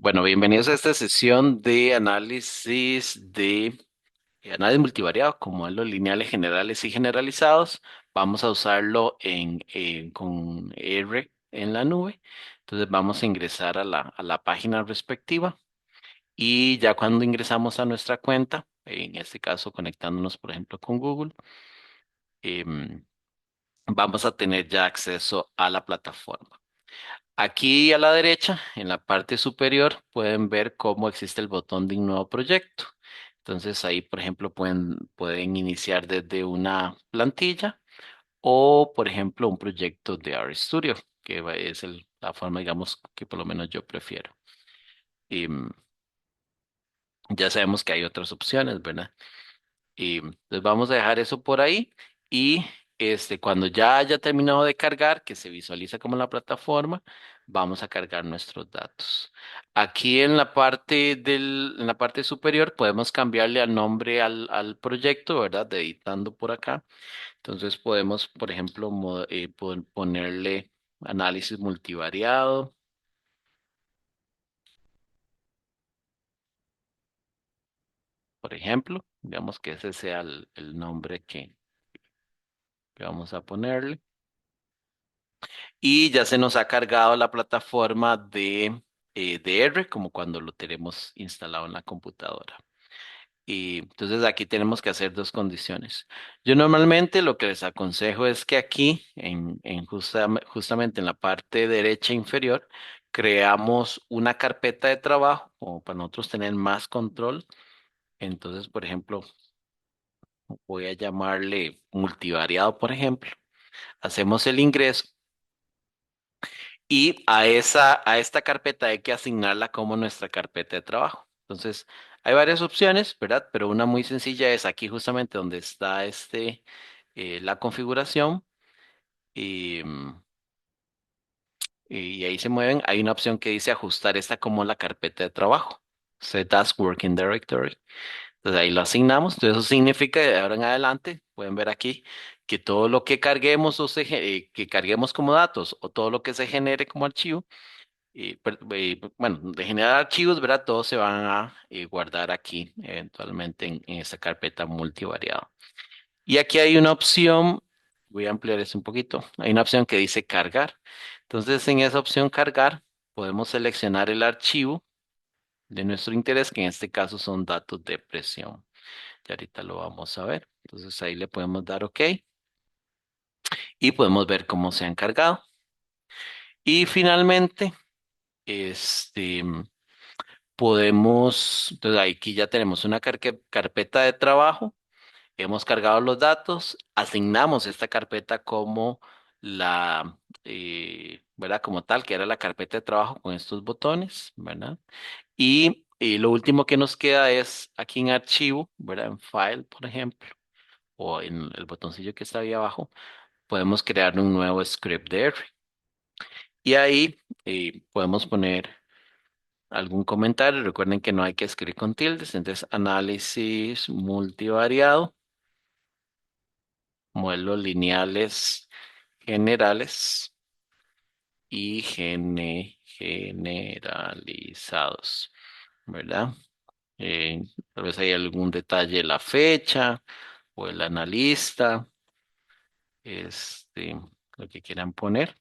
Bueno, bienvenidos a esta sesión de análisis multivariado con modelos lineales generales y generalizados. Vamos a usarlo con R en la nube. Entonces vamos a ingresar a la página respectiva y ya cuando ingresamos a nuestra cuenta, en este caso conectándonos por ejemplo con Google, em, vamos a tener ya acceso a la plataforma. Aquí a la derecha, en la parte superior, pueden ver cómo existe el botón de un nuevo proyecto. Entonces ahí, por ejemplo, pueden iniciar desde una plantilla o, por ejemplo, un proyecto de RStudio, es la forma, digamos, que por lo menos yo prefiero. Y ya sabemos que hay otras opciones, ¿verdad? Y pues vamos a dejar eso por ahí y cuando ya haya terminado de cargar, que se visualiza como la plataforma, vamos a cargar nuestros datos. Aquí en la parte superior podemos cambiarle al nombre al proyecto, ¿verdad? Editando por acá. Entonces podemos, por ejemplo, ponerle análisis multivariado, por ejemplo. Digamos que ese sea el nombre que vamos a ponerle. Y ya se nos ha cargado la plataforma de R, como cuando lo tenemos instalado en la computadora. Y entonces aquí tenemos que hacer dos condiciones. Yo normalmente lo que les aconsejo es que aquí, justamente en la parte derecha inferior, creamos una carpeta de trabajo, como para nosotros tener más control. Entonces, por ejemplo, voy a llamarle multivariado, por ejemplo. Hacemos el ingreso. Y a esta carpeta hay que asignarla como nuestra carpeta de trabajo. Entonces, hay varias opciones, ¿verdad? Pero una muy sencilla es aquí justamente donde está la configuración y, y ahí se mueven. Hay una opción que dice ajustar esta como la carpeta de trabajo. Set as Working Directory. Entonces ahí lo asignamos. Entonces eso significa que de ahora en adelante, pueden ver aquí, que todo lo que carguemos que carguemos como datos o todo lo que se genere como archivo bueno, de generar archivos, ¿verdad? Todos se van a guardar aquí, eventualmente en esta carpeta multivariado. Y aquí hay una opción, voy a ampliar eso un poquito, hay una opción que dice cargar. Entonces, en esa opción cargar, podemos seleccionar el archivo de nuestro interés, que en este caso son datos de presión. Y ahorita lo vamos a ver. Entonces, ahí le podemos dar OK y podemos ver cómo se han cargado. Y finalmente, este. Entonces aquí ya tenemos una carpeta de trabajo, hemos cargado los datos, asignamos esta carpeta como ¿verdad? Como tal, que era la carpeta de trabajo con estos botones, ¿verdad? Y lo último que nos queda es aquí en archivo, ¿verdad? En file, por ejemplo, o en el botoncillo que está ahí abajo, podemos crear un nuevo script de R. Y ahí podemos poner algún comentario. Recuerden que no hay que escribir con tildes. Entonces, análisis multivariado, modelos lineales generales y generalizados, ¿verdad? Eh, Tal vez hay algún detalle, la fecha o el analista, este, lo que quieran poner.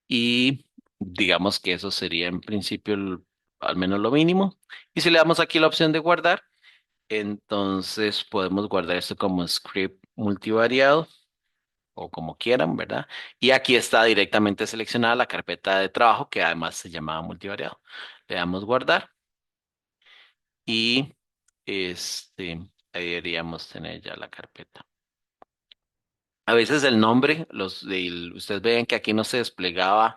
Y digamos que eso sería en principio al menos lo mínimo. Y si le damos aquí la opción de guardar, entonces podemos guardar esto como script multivariado o como quieran, ¿verdad? Y aquí está directamente seleccionada la carpeta de trabajo que además se llamaba multivariado. Le damos guardar y ahí deberíamos tener ya la carpeta. A veces el nombre, ustedes ven que aquí no se desplegaba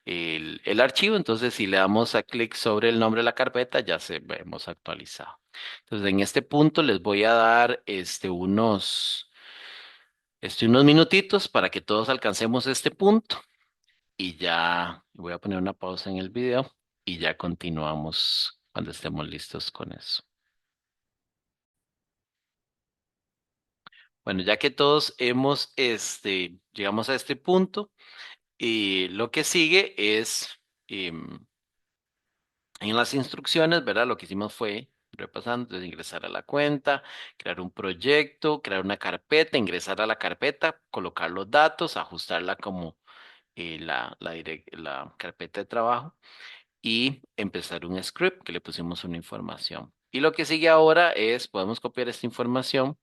el archivo, entonces si le damos a clic sobre el nombre de la carpeta ya se vemos actualizado. Entonces en este punto les voy a dar unos minutitos para que todos alcancemos este punto y ya voy a poner una pausa en el video y ya continuamos cuando estemos listos con eso. Bueno, ya que todos llegamos a este punto. Y lo que sigue es, en las instrucciones, ¿verdad? Lo que hicimos fue, repasando, entonces ingresar a la cuenta, crear un proyecto, crear una carpeta, ingresar a la carpeta, colocar los datos, ajustarla como la carpeta de trabajo y empezar un script que le pusimos una información. Y lo que sigue ahora es, podemos copiar esta información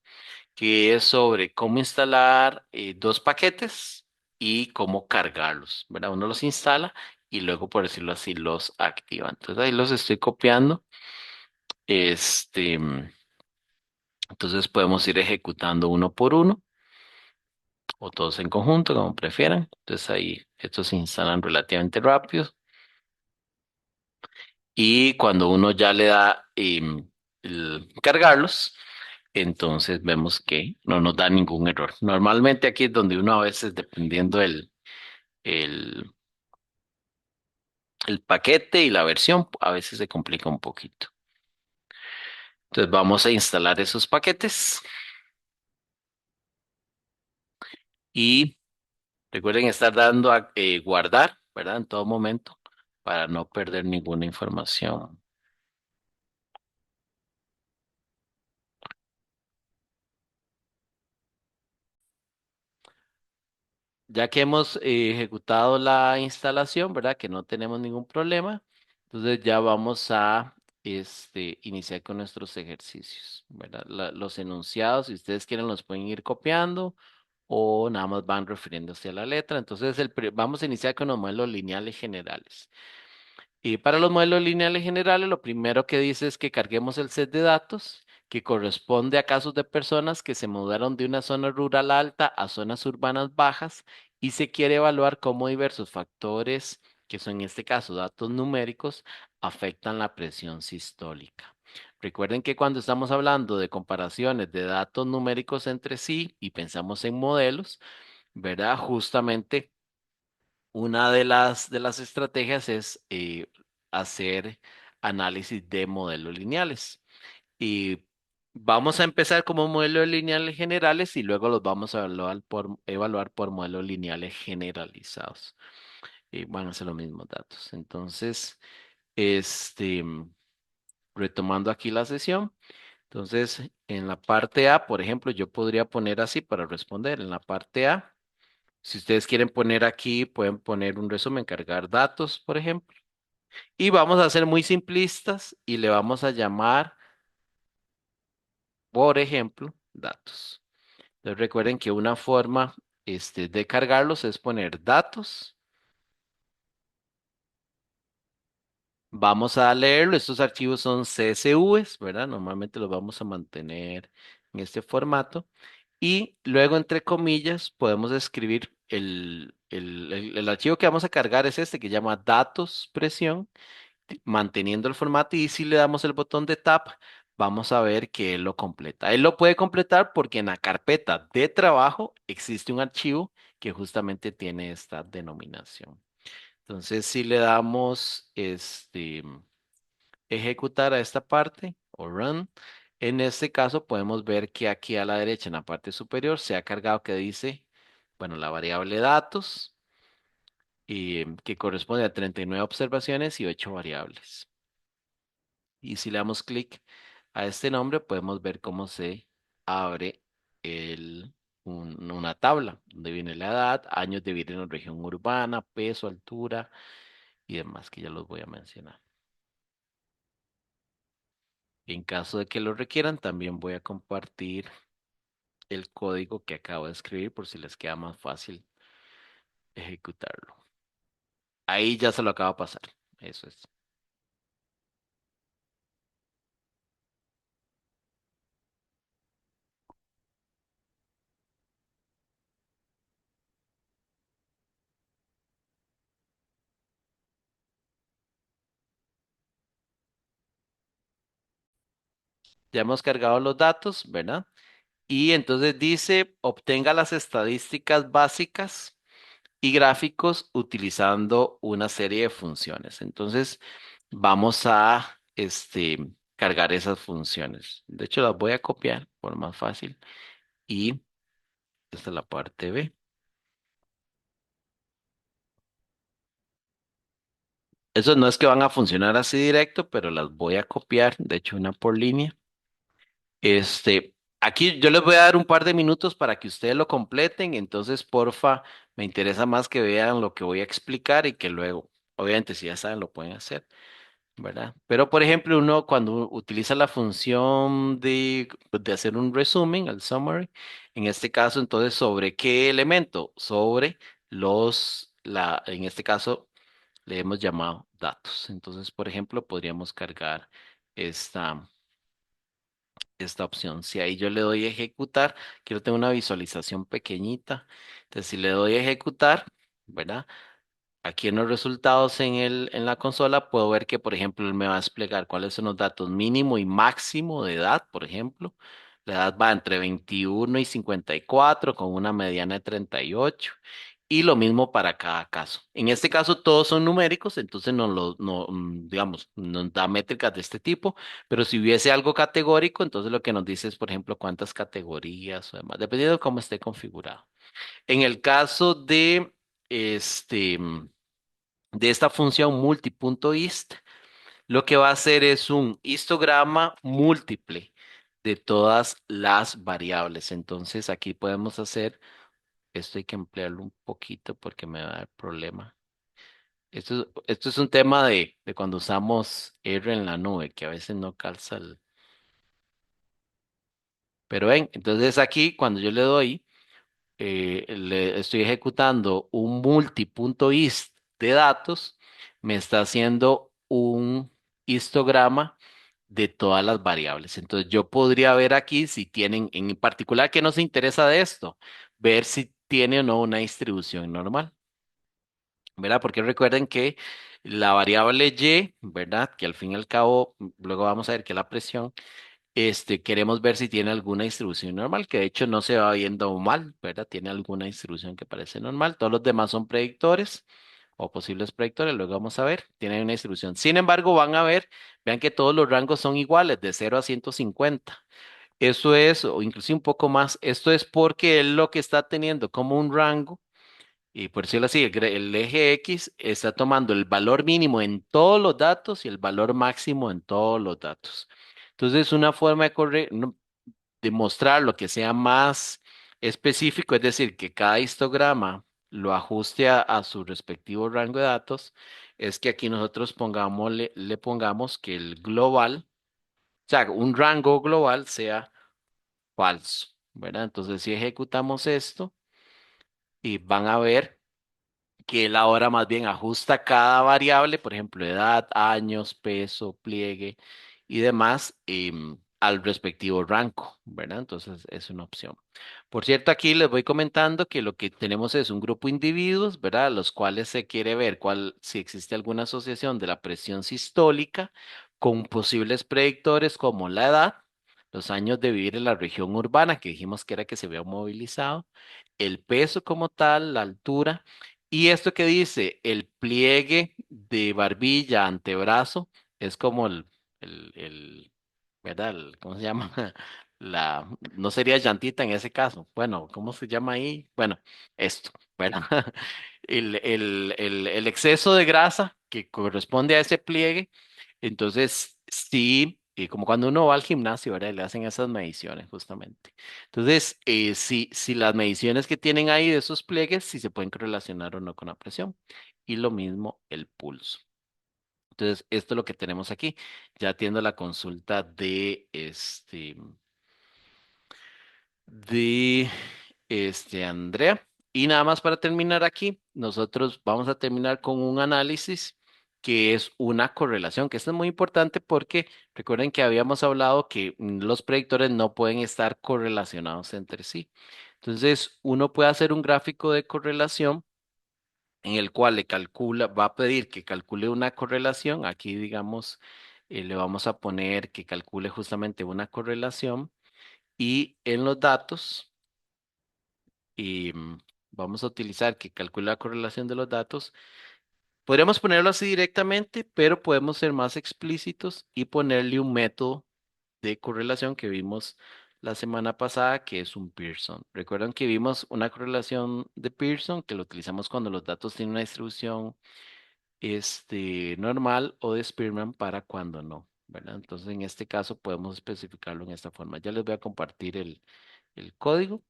que es sobre cómo instalar dos paquetes y cómo cargarlos, ¿verdad? Uno los instala y luego, por decirlo así, los activa. Entonces ahí los estoy copiando. Este, entonces podemos ir ejecutando uno por uno o todos en conjunto, como prefieran. Entonces ahí estos se instalan relativamente rápido. Y cuando uno ya le da el cargarlos, entonces vemos que no nos da ningún error. Normalmente aquí es donde uno a veces, dependiendo el, el paquete y la versión, a veces se complica un poquito. Entonces vamos a instalar esos paquetes y recuerden estar dando a guardar, ¿verdad? En todo momento para no perder ninguna información. Ya que hemos ejecutado la instalación, ¿verdad? Que no tenemos ningún problema. Entonces ya vamos a iniciar con nuestros ejercicios, ¿verdad? Los enunciados, si ustedes quieren, los pueden ir copiando o nada más van refiriéndose a la letra. Entonces vamos a iniciar con los modelos lineales generales. Y para los modelos lineales generales, lo primero que dice es que carguemos el set de datos que corresponde a casos de personas que se mudaron de una zona rural alta a zonas urbanas bajas y se quiere evaluar cómo diversos factores, que son en este caso datos numéricos, afectan la presión sistólica. Recuerden que cuando estamos hablando de comparaciones de datos numéricos entre sí y pensamos en modelos, ¿verdad? Justamente una de las estrategias es hacer análisis de modelos lineales. Y vamos a empezar como modelos lineales generales y luego los vamos a evaluar por modelos lineales generalizados. Y van a ser los mismos datos. Entonces, este, retomando aquí la sesión. Entonces, en la parte A, por ejemplo, yo podría poner así para responder. En la parte A. Si ustedes quieren poner aquí, pueden poner un resumen, cargar datos, por ejemplo. Y vamos a ser muy simplistas y le vamos a llamar, por ejemplo, datos. Entonces recuerden que una forma de cargarlos es poner datos. Vamos a leerlo. Estos archivos son CSVs, ¿verdad? Normalmente los vamos a mantener en este formato. Y luego, entre comillas, podemos escribir el archivo que vamos a cargar es este que llama datos presión manteniendo el formato y si le damos el botón de Tab, vamos a ver que él lo completa. Él lo puede completar porque en la carpeta de trabajo existe un archivo que justamente tiene esta denominación. Entonces, si le damos ejecutar a esta parte o run, en este caso podemos ver que aquí a la derecha en la parte superior se ha cargado que dice, bueno, la variable datos que corresponde a 39 observaciones y 8 variables. Y si le damos clic a este nombre, podemos ver cómo se abre una tabla donde viene la edad, años de vida en la región urbana, peso, altura y demás, que ya los voy a mencionar. En caso de que lo requieran, también voy a compartir el código que acabo de escribir por si les queda más fácil ejecutarlo. Ahí ya se lo acabo de pasar. Eso es. Ya hemos cargado los datos, ¿verdad? Y entonces dice, obtenga las estadísticas básicas y gráficos utilizando una serie de funciones. Entonces, vamos a cargar esas funciones. De hecho, las voy a copiar por más fácil. Y esta es la parte B. Eso no es que van a funcionar así directo, pero las voy a copiar, de hecho una por línea. Aquí yo les voy a dar un par de minutos para que ustedes lo completen, entonces porfa, me interesa más que vean lo que voy a explicar y que luego, obviamente si ya saben, lo pueden hacer. ¿Verdad? Pero, por ejemplo, uno cuando utiliza la función de hacer un resumen, el summary, en este caso, entonces, ¿sobre qué elemento? Sobre en este caso, le hemos llamado datos. Entonces, por ejemplo, podríamos cargar esta, esta opción. Si ahí yo le doy a ejecutar, quiero tener una visualización pequeñita. Entonces, si le doy a ejecutar, ¿verdad? Aquí en los resultados en la consola puedo ver que, por ejemplo, él me va a explicar cuáles son los datos mínimo y máximo de edad, por ejemplo. La edad va entre 21 y 54 con una mediana de 38. Y lo mismo para cada caso. En este caso todos son numéricos, entonces digamos, nos da métricas de este tipo, pero si hubiese algo categórico, entonces lo que nos dice es, por ejemplo, cuántas categorías o demás, dependiendo de cómo esté configurado. En el caso este, de esta función multi.hist, lo que va a hacer es un histograma múltiple de todas las variables. Entonces aquí podemos hacer, esto hay que emplearlo un poquito porque me va a dar problema. Esto es un tema de cuando usamos R en la nube, que a veces no calza el... Pero ven, entonces aquí cuando yo le doy le estoy ejecutando un multi.ist de datos, me está haciendo un histograma de todas las variables. Entonces yo podría ver aquí si tienen, en particular, ¿qué nos interesa de esto? Ver si tiene o no una distribución normal, ¿verdad? Porque recuerden que la variable y, ¿verdad? Que al fin y al cabo, luego vamos a ver que la presión queremos ver si tiene alguna distribución normal, que de hecho no se va viendo mal, ¿verdad? Tiene alguna distribución que parece normal. Todos los demás son predictores o posibles predictores, luego vamos a ver, tienen una distribución. Sin embargo, van a ver, vean que todos los rangos son iguales, de 0 a 150. Eso es, o inclusive un poco más, esto es porque él lo que está teniendo como un rango y por decirlo así, el eje X está tomando el valor mínimo en todos los datos y el valor máximo en todos los datos. Entonces, una forma de mostrar lo que sea más específico, es decir, que cada histograma lo ajuste a su respectivo rango de datos, es que aquí nosotros le pongamos que el global, o sea, un rango global sea falso, ¿verdad? Entonces, si ejecutamos esto y van a ver que él ahora más bien ajusta cada variable, por ejemplo, edad, años, peso, pliegue y demás, al respectivo rango, ¿verdad? Entonces es una opción. Por cierto, aquí les voy comentando que lo que tenemos es un grupo de individuos, ¿verdad? Los cuales se quiere ver si existe alguna asociación de la presión sistólica con posibles predictores como la edad, los años de vivir en la región urbana, que dijimos que era que se había movilizado, el peso como tal, la altura y esto que dice, el pliegue de barbilla, antebrazo, es como ¿verdad? ¿Cómo se llama? La, no sería llantita en ese caso. Bueno, ¿cómo se llama ahí? Bueno, esto, ¿verdad? El exceso de grasa que corresponde a ese pliegue. Entonces, sí, como cuando uno va al gimnasio, ¿verdad? Le hacen esas mediciones justamente. Entonces, si las mediciones que tienen ahí de esos pliegues, si se pueden correlacionar o no con la presión. Y lo mismo el pulso. Entonces, esto es lo que tenemos aquí. Ya atiendo la consulta de Andrea. Y nada más para terminar aquí, nosotros vamos a terminar con un análisis que es una correlación, que esto es muy importante porque recuerden que habíamos hablado que los predictores no pueden estar correlacionados entre sí. Entonces, uno puede hacer un gráfico de correlación en el cual va a pedir que calcule una correlación. Aquí, digamos, le vamos a poner que calcule justamente una correlación y en los datos y vamos a utilizar que calcule la correlación de los datos. Podríamos ponerlo así directamente, pero podemos ser más explícitos y ponerle un método de correlación que vimos la semana pasada, que es un Pearson. Recuerdan que vimos una correlación de Pearson que lo utilizamos cuando los datos tienen una distribución normal o de Spearman para cuando no, ¿verdad? Entonces, en este caso podemos especificarlo en esta forma. Ya les voy a compartir el código.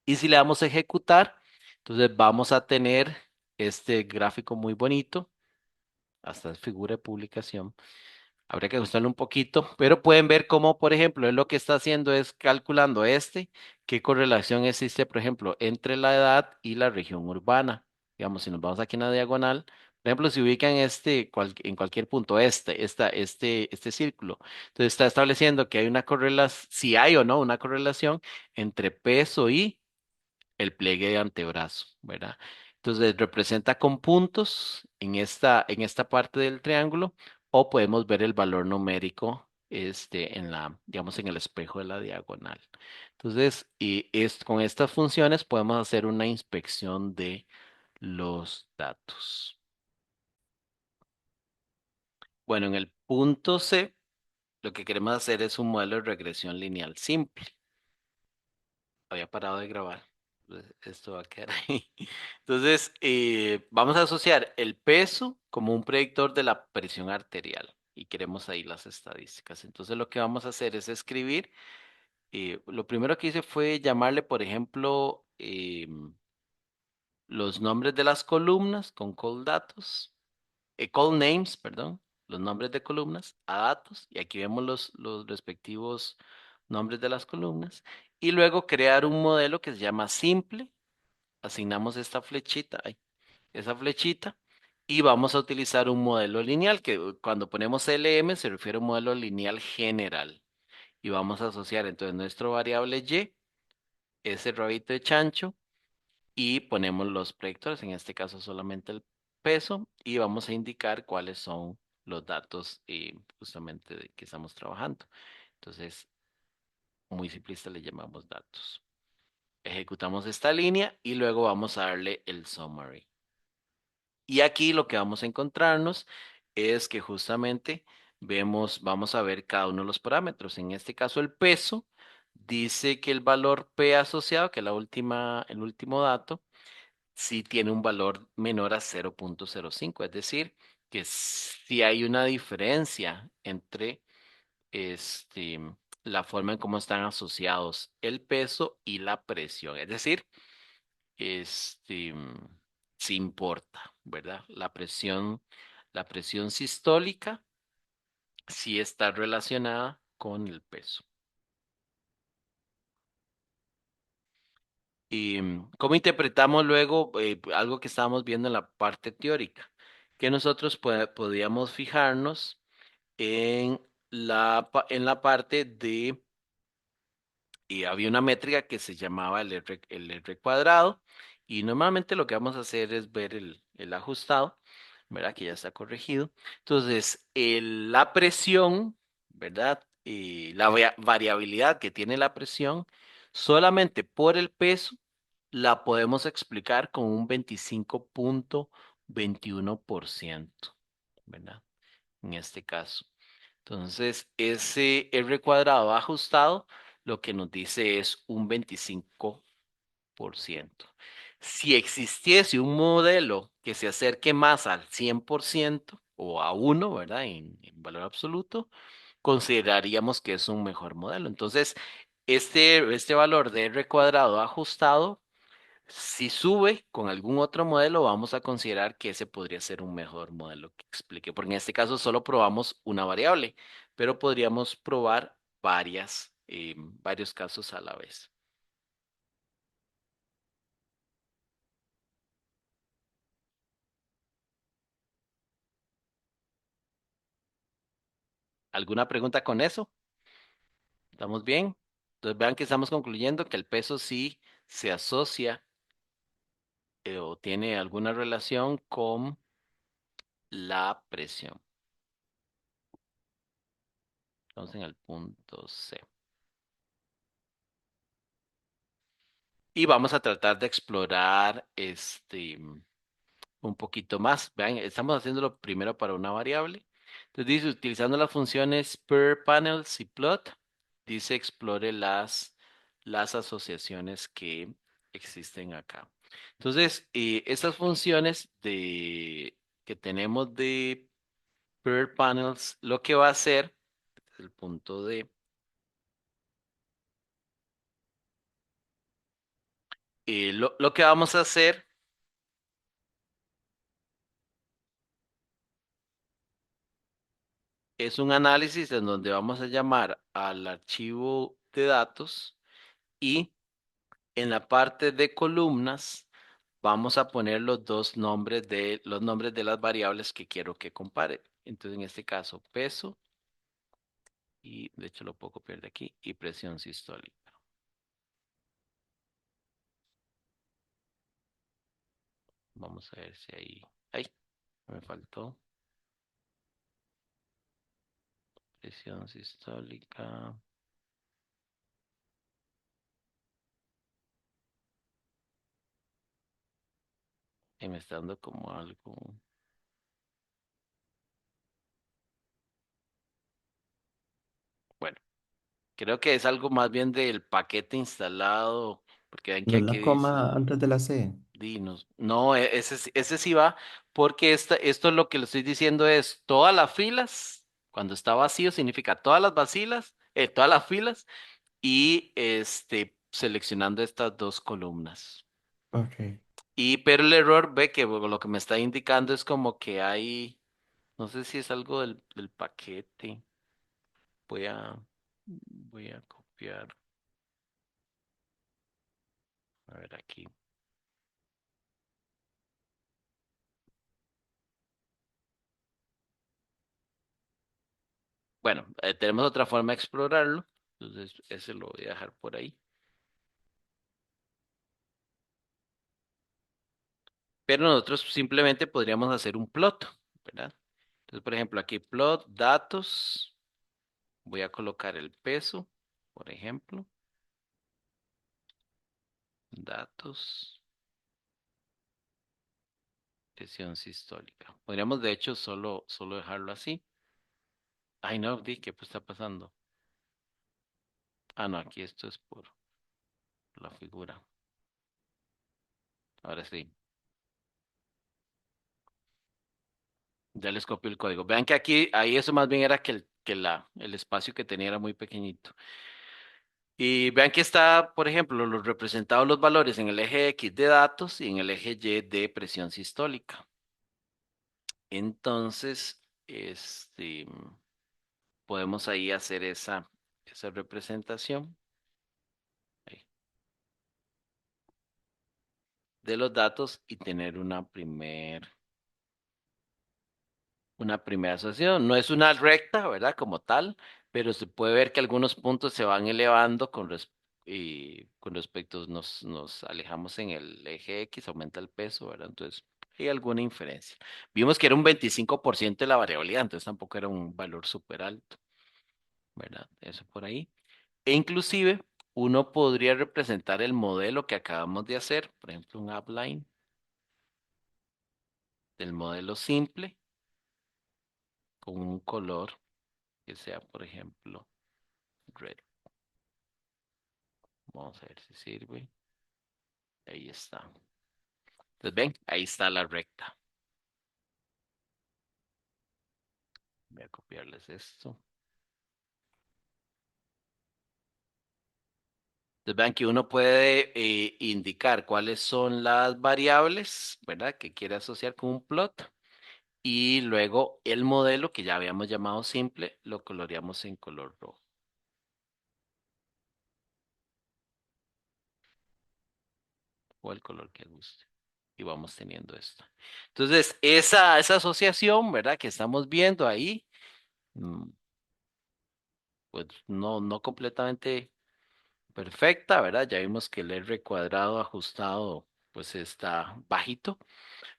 Y si le damos a ejecutar, entonces vamos a tener este gráfico muy bonito, hasta es figura de publicación. Habría que ajustarlo un poquito, pero pueden ver cómo, por ejemplo, él lo que está haciendo es calculando qué correlación existe, por ejemplo, entre la edad y la región urbana. Digamos, si nos vamos aquí en la diagonal, por ejemplo, si ubican en cualquier punto, este círculo, entonces está estableciendo que hay una correlación, si hay o no una correlación entre peso y el pliegue de antebrazo, ¿verdad? Entonces representa con puntos en esta parte del triángulo o podemos ver el valor numérico digamos, en el espejo de la diagonal. Entonces, con estas funciones podemos hacer una inspección de los datos. Bueno, en el punto C, lo que queremos hacer es un modelo de regresión lineal simple. Había parado de grabar. Esto va a quedar ahí. Entonces, vamos a asociar el peso como un predictor de la presión arterial y queremos ahí las estadísticas. Entonces, lo que vamos a hacer es escribir. Lo primero que hice fue llamarle, por ejemplo, los nombres de las columnas con call datos, call names, perdón, los nombres de columnas a datos y aquí vemos los respectivos nombres de las columnas y luego crear un modelo que se llama simple. Asignamos esta flechita, ay, esa flechita, y vamos a utilizar un modelo lineal, que cuando ponemos LM se refiere a un modelo lineal general. Y vamos a asociar entonces nuestro variable Y, ese rabito de chancho, y ponemos los predictores, en este caso solamente el peso, y vamos a indicar cuáles son los datos justamente de que estamos trabajando. Entonces, muy simplista le llamamos datos. Ejecutamos esta línea y luego vamos a darle el summary. Y aquí lo que vamos a encontrarnos es que justamente vamos a ver cada uno de los parámetros. En este caso, el peso dice que el valor P asociado, que es el último dato, sí tiene un valor menor a 0,05. Es decir, que si hay una diferencia entre este, la forma en cómo están asociados el peso y la presión. Es decir, este, sí importa, ¿verdad? La presión sistólica sí está relacionada con el peso. ¿Y cómo interpretamos luego algo que estábamos viendo en la parte teórica? Que nosotros podíamos fijarnos en en la parte de y había una métrica que se llamaba el R cuadrado y normalmente lo que vamos a hacer es ver el ajustado, ¿verdad? Que ya está corregido. Entonces, la presión, ¿verdad? Y la variabilidad que tiene la presión, solamente por el peso, la podemos explicar con un 25,21%, ¿verdad? En este caso. Entonces, ese R cuadrado ajustado lo que nos dice es un 25%. Si existiese un modelo que se acerque más al 100% o a uno, ¿verdad? En valor absoluto, consideraríamos que es un mejor modelo. Entonces, este valor de R cuadrado ajustado si sube con algún otro modelo, vamos a considerar que ese podría ser un mejor modelo que explique, porque en este caso solo probamos una variable, pero podríamos probar varios casos a la vez. ¿Alguna pregunta con eso? ¿Estamos bien? Entonces vean que estamos concluyendo que el peso sí se asocia o tiene alguna relación con la presión. Estamos en el punto C. Y vamos a tratar de explorar un poquito más. Vean, estamos haciéndolo primero para una variable. Entonces dice, utilizando las funciones per panel y plot, dice explore las asociaciones que existen acá. Entonces, estas funciones que tenemos de Pair Panels, lo que va a hacer, el punto D, lo que vamos a hacer es un análisis en donde vamos a llamar al archivo de datos y en la parte de columnas vamos a poner los nombres de las variables que quiero que compare. Entonces, en este caso, peso y de hecho lo puedo copiar de aquí y presión sistólica. Vamos a ver si ahí, ahí me faltó presión sistólica. Y me está dando como algo. Bueno, creo que es algo más bien del paquete instalado, porque ven que No aquí la dice coma antes de la C. Dinos. No, ese sí va, porque esto lo que le estoy diciendo es todas las filas, cuando está vacío significa todas las vacilas, todas las filas, y seleccionando estas dos columnas. Ok. Y pero el error ve que bueno, lo que me está indicando es como que hay, no sé si es algo del paquete. Voy a, voy a copiar, a ver aquí. Bueno, tenemos otra forma de explorarlo, entonces ese lo voy a dejar por ahí. Pero nosotros simplemente podríamos hacer un plot, ¿verdad? Entonces, por ejemplo, aquí plot, datos, voy a colocar el peso, por ejemplo, datos, presión sistólica. Podríamos, de hecho, solo dejarlo así. Ay, no, di, ¿qué pues está pasando? Ah, no, aquí esto es por la figura. Ahora sí, ya les copio el código. Vean que aquí, ahí eso más bien era el espacio que tenía era muy pequeñito. Y vean que está, por ejemplo, los representados los valores en el eje X de datos y en el eje Y de presión sistólica. Entonces, podemos ahí hacer esa representación ahí, de los datos y tener una primera asociación. No es una recta, ¿verdad? Como tal, pero se puede ver que algunos puntos se van elevando y con respecto, nos alejamos en el eje X, aumenta el peso, ¿verdad? Entonces, hay alguna inferencia. Vimos que era un 25% de la variabilidad, entonces tampoco era un valor súper alto, ¿verdad? Eso por ahí. E inclusive, uno podría representar el modelo que acabamos de hacer, por ejemplo, un upline del modelo simple con un color que sea, por ejemplo, red. Vamos a ver si sirve. Ahí está. Entonces, ven, ahí está la recta. Voy a copiarles esto. Entonces, vean que uno puede indicar cuáles son las variables, ¿verdad? Que quiere asociar con un plot. Y luego el modelo que ya habíamos llamado simple, lo coloreamos en color rojo o el color que guste. Y vamos teniendo esto. Entonces, esa asociación, ¿verdad? Que estamos viendo ahí, mm, pues no completamente perfecta, ¿verdad? Ya vimos que el R cuadrado ajustado pues está bajito,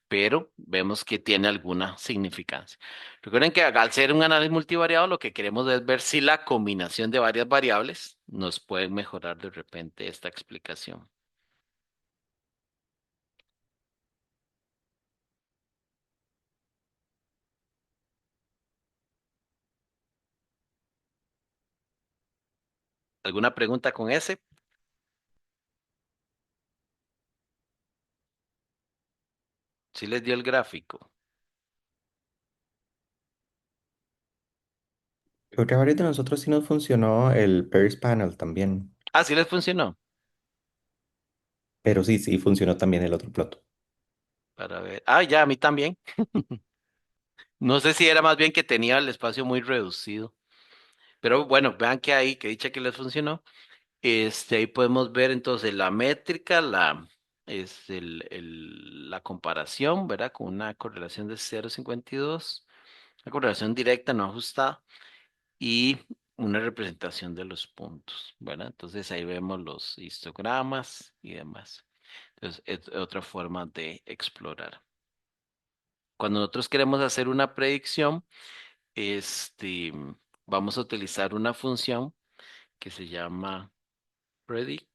pero vemos que tiene alguna significancia. Recuerden que al ser un análisis multivariado, lo que queremos es ver si la combinación de varias variables nos puede mejorar de repente esta explicación. ¿Alguna pregunta con ese? ¿Sí les dio el gráfico? Porque a varios de nosotros sí nos funcionó el Pairs Panel también, Ah, sí les funcionó. pero sí, sí funcionó también el otro plot. Para ver. Ah, ya, a mí también. No sé si era más bien que tenía el espacio muy reducido. Pero bueno, vean que ahí, que dicha que les funcionó. Ahí podemos ver entonces la métrica, la comparación, ¿verdad? Con una correlación de 0,52, una correlación directa, no ajustada, y una representación de los puntos, ¿verdad? Entonces ahí vemos los histogramas y demás. Entonces es otra forma de explorar. Cuando nosotros queremos hacer una predicción, este, vamos a utilizar una función que se llama predict.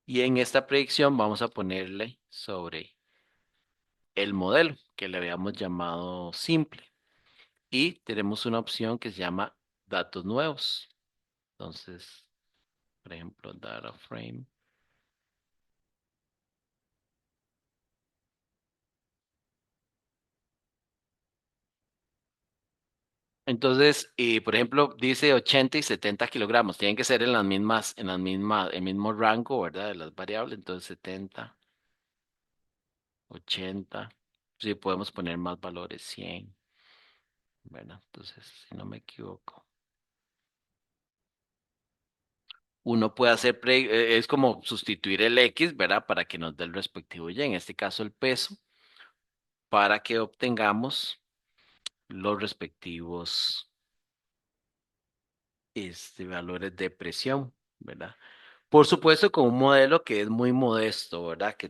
Y en esta predicción vamos a ponerle sobre el modelo que le habíamos llamado simple. Y tenemos una opción que se llama datos nuevos. Entonces, por ejemplo, data frame. Entonces, por ejemplo, dice 80 y 70 kilogramos. Tienen que ser el mismo rango, ¿verdad? De las variables. Entonces, 70, 80. Sí, podemos poner más valores, 100, ¿verdad? Entonces, si no me equivoco. Uno puede hacer, es como sustituir el X, ¿verdad? Para que nos dé el respectivo Y, en este caso el peso, para que obtengamos los respectivos valores de presión, ¿verdad? Por supuesto, con un modelo que es muy modesto, ¿verdad? Que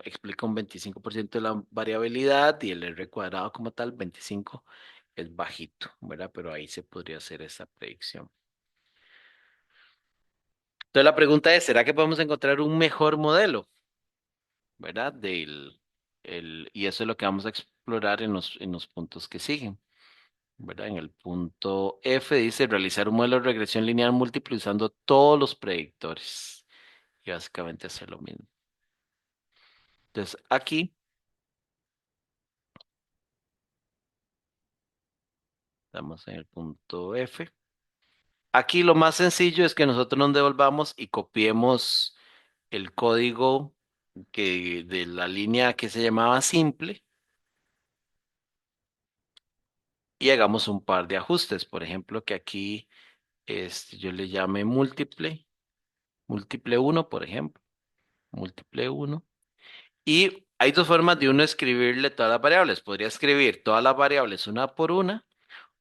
explica un 25% de la variabilidad y el R cuadrado como tal, 25 es bajito, ¿verdad? Pero ahí se podría hacer esa predicción. Entonces la pregunta es, ¿será que podemos encontrar un mejor modelo? ¿Verdad? Y eso es lo que vamos a explorar en los puntos que siguen, ¿verdad? En el punto F dice realizar un modelo de regresión lineal múltiple usando todos los predictores y básicamente hacer lo mismo. Entonces aquí estamos en el punto F. Aquí lo más sencillo es que nosotros nos devolvamos y copiemos el código de la línea que se llamaba simple y hagamos un par de ajustes. Por ejemplo, que aquí yo le llame múltiple uno, por ejemplo, múltiple uno. Y hay dos formas de uno escribirle todas las variables. Podría escribir todas las variables una por una,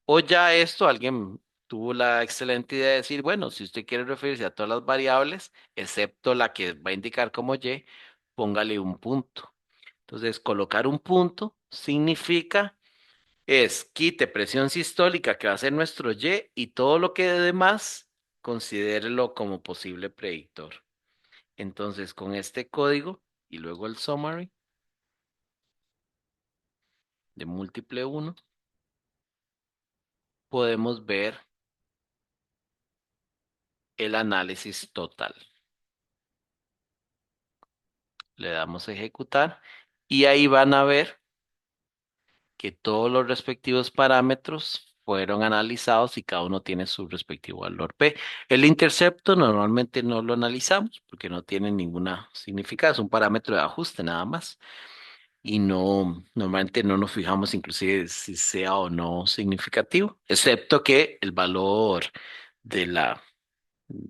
o ya esto alguien tuvo la excelente idea de decir, bueno, si usted quiere referirse a todas las variables, excepto la que va a indicar como Y, póngale un punto. Entonces, colocar un punto significa quite presión sistólica que va a ser nuestro Y todo lo que de demás, considérelo como posible predictor. Entonces, con este código y luego el summary de múltiple uno, podemos ver el análisis total. Le damos a ejecutar y ahí van a ver que todos los respectivos parámetros fueron analizados y cada uno tiene su respectivo valor P. El intercepto normalmente no lo analizamos porque no tiene ninguna significado, es un parámetro de ajuste nada más. Y no, normalmente no nos fijamos inclusive si sea o no significativo, excepto que el valor de la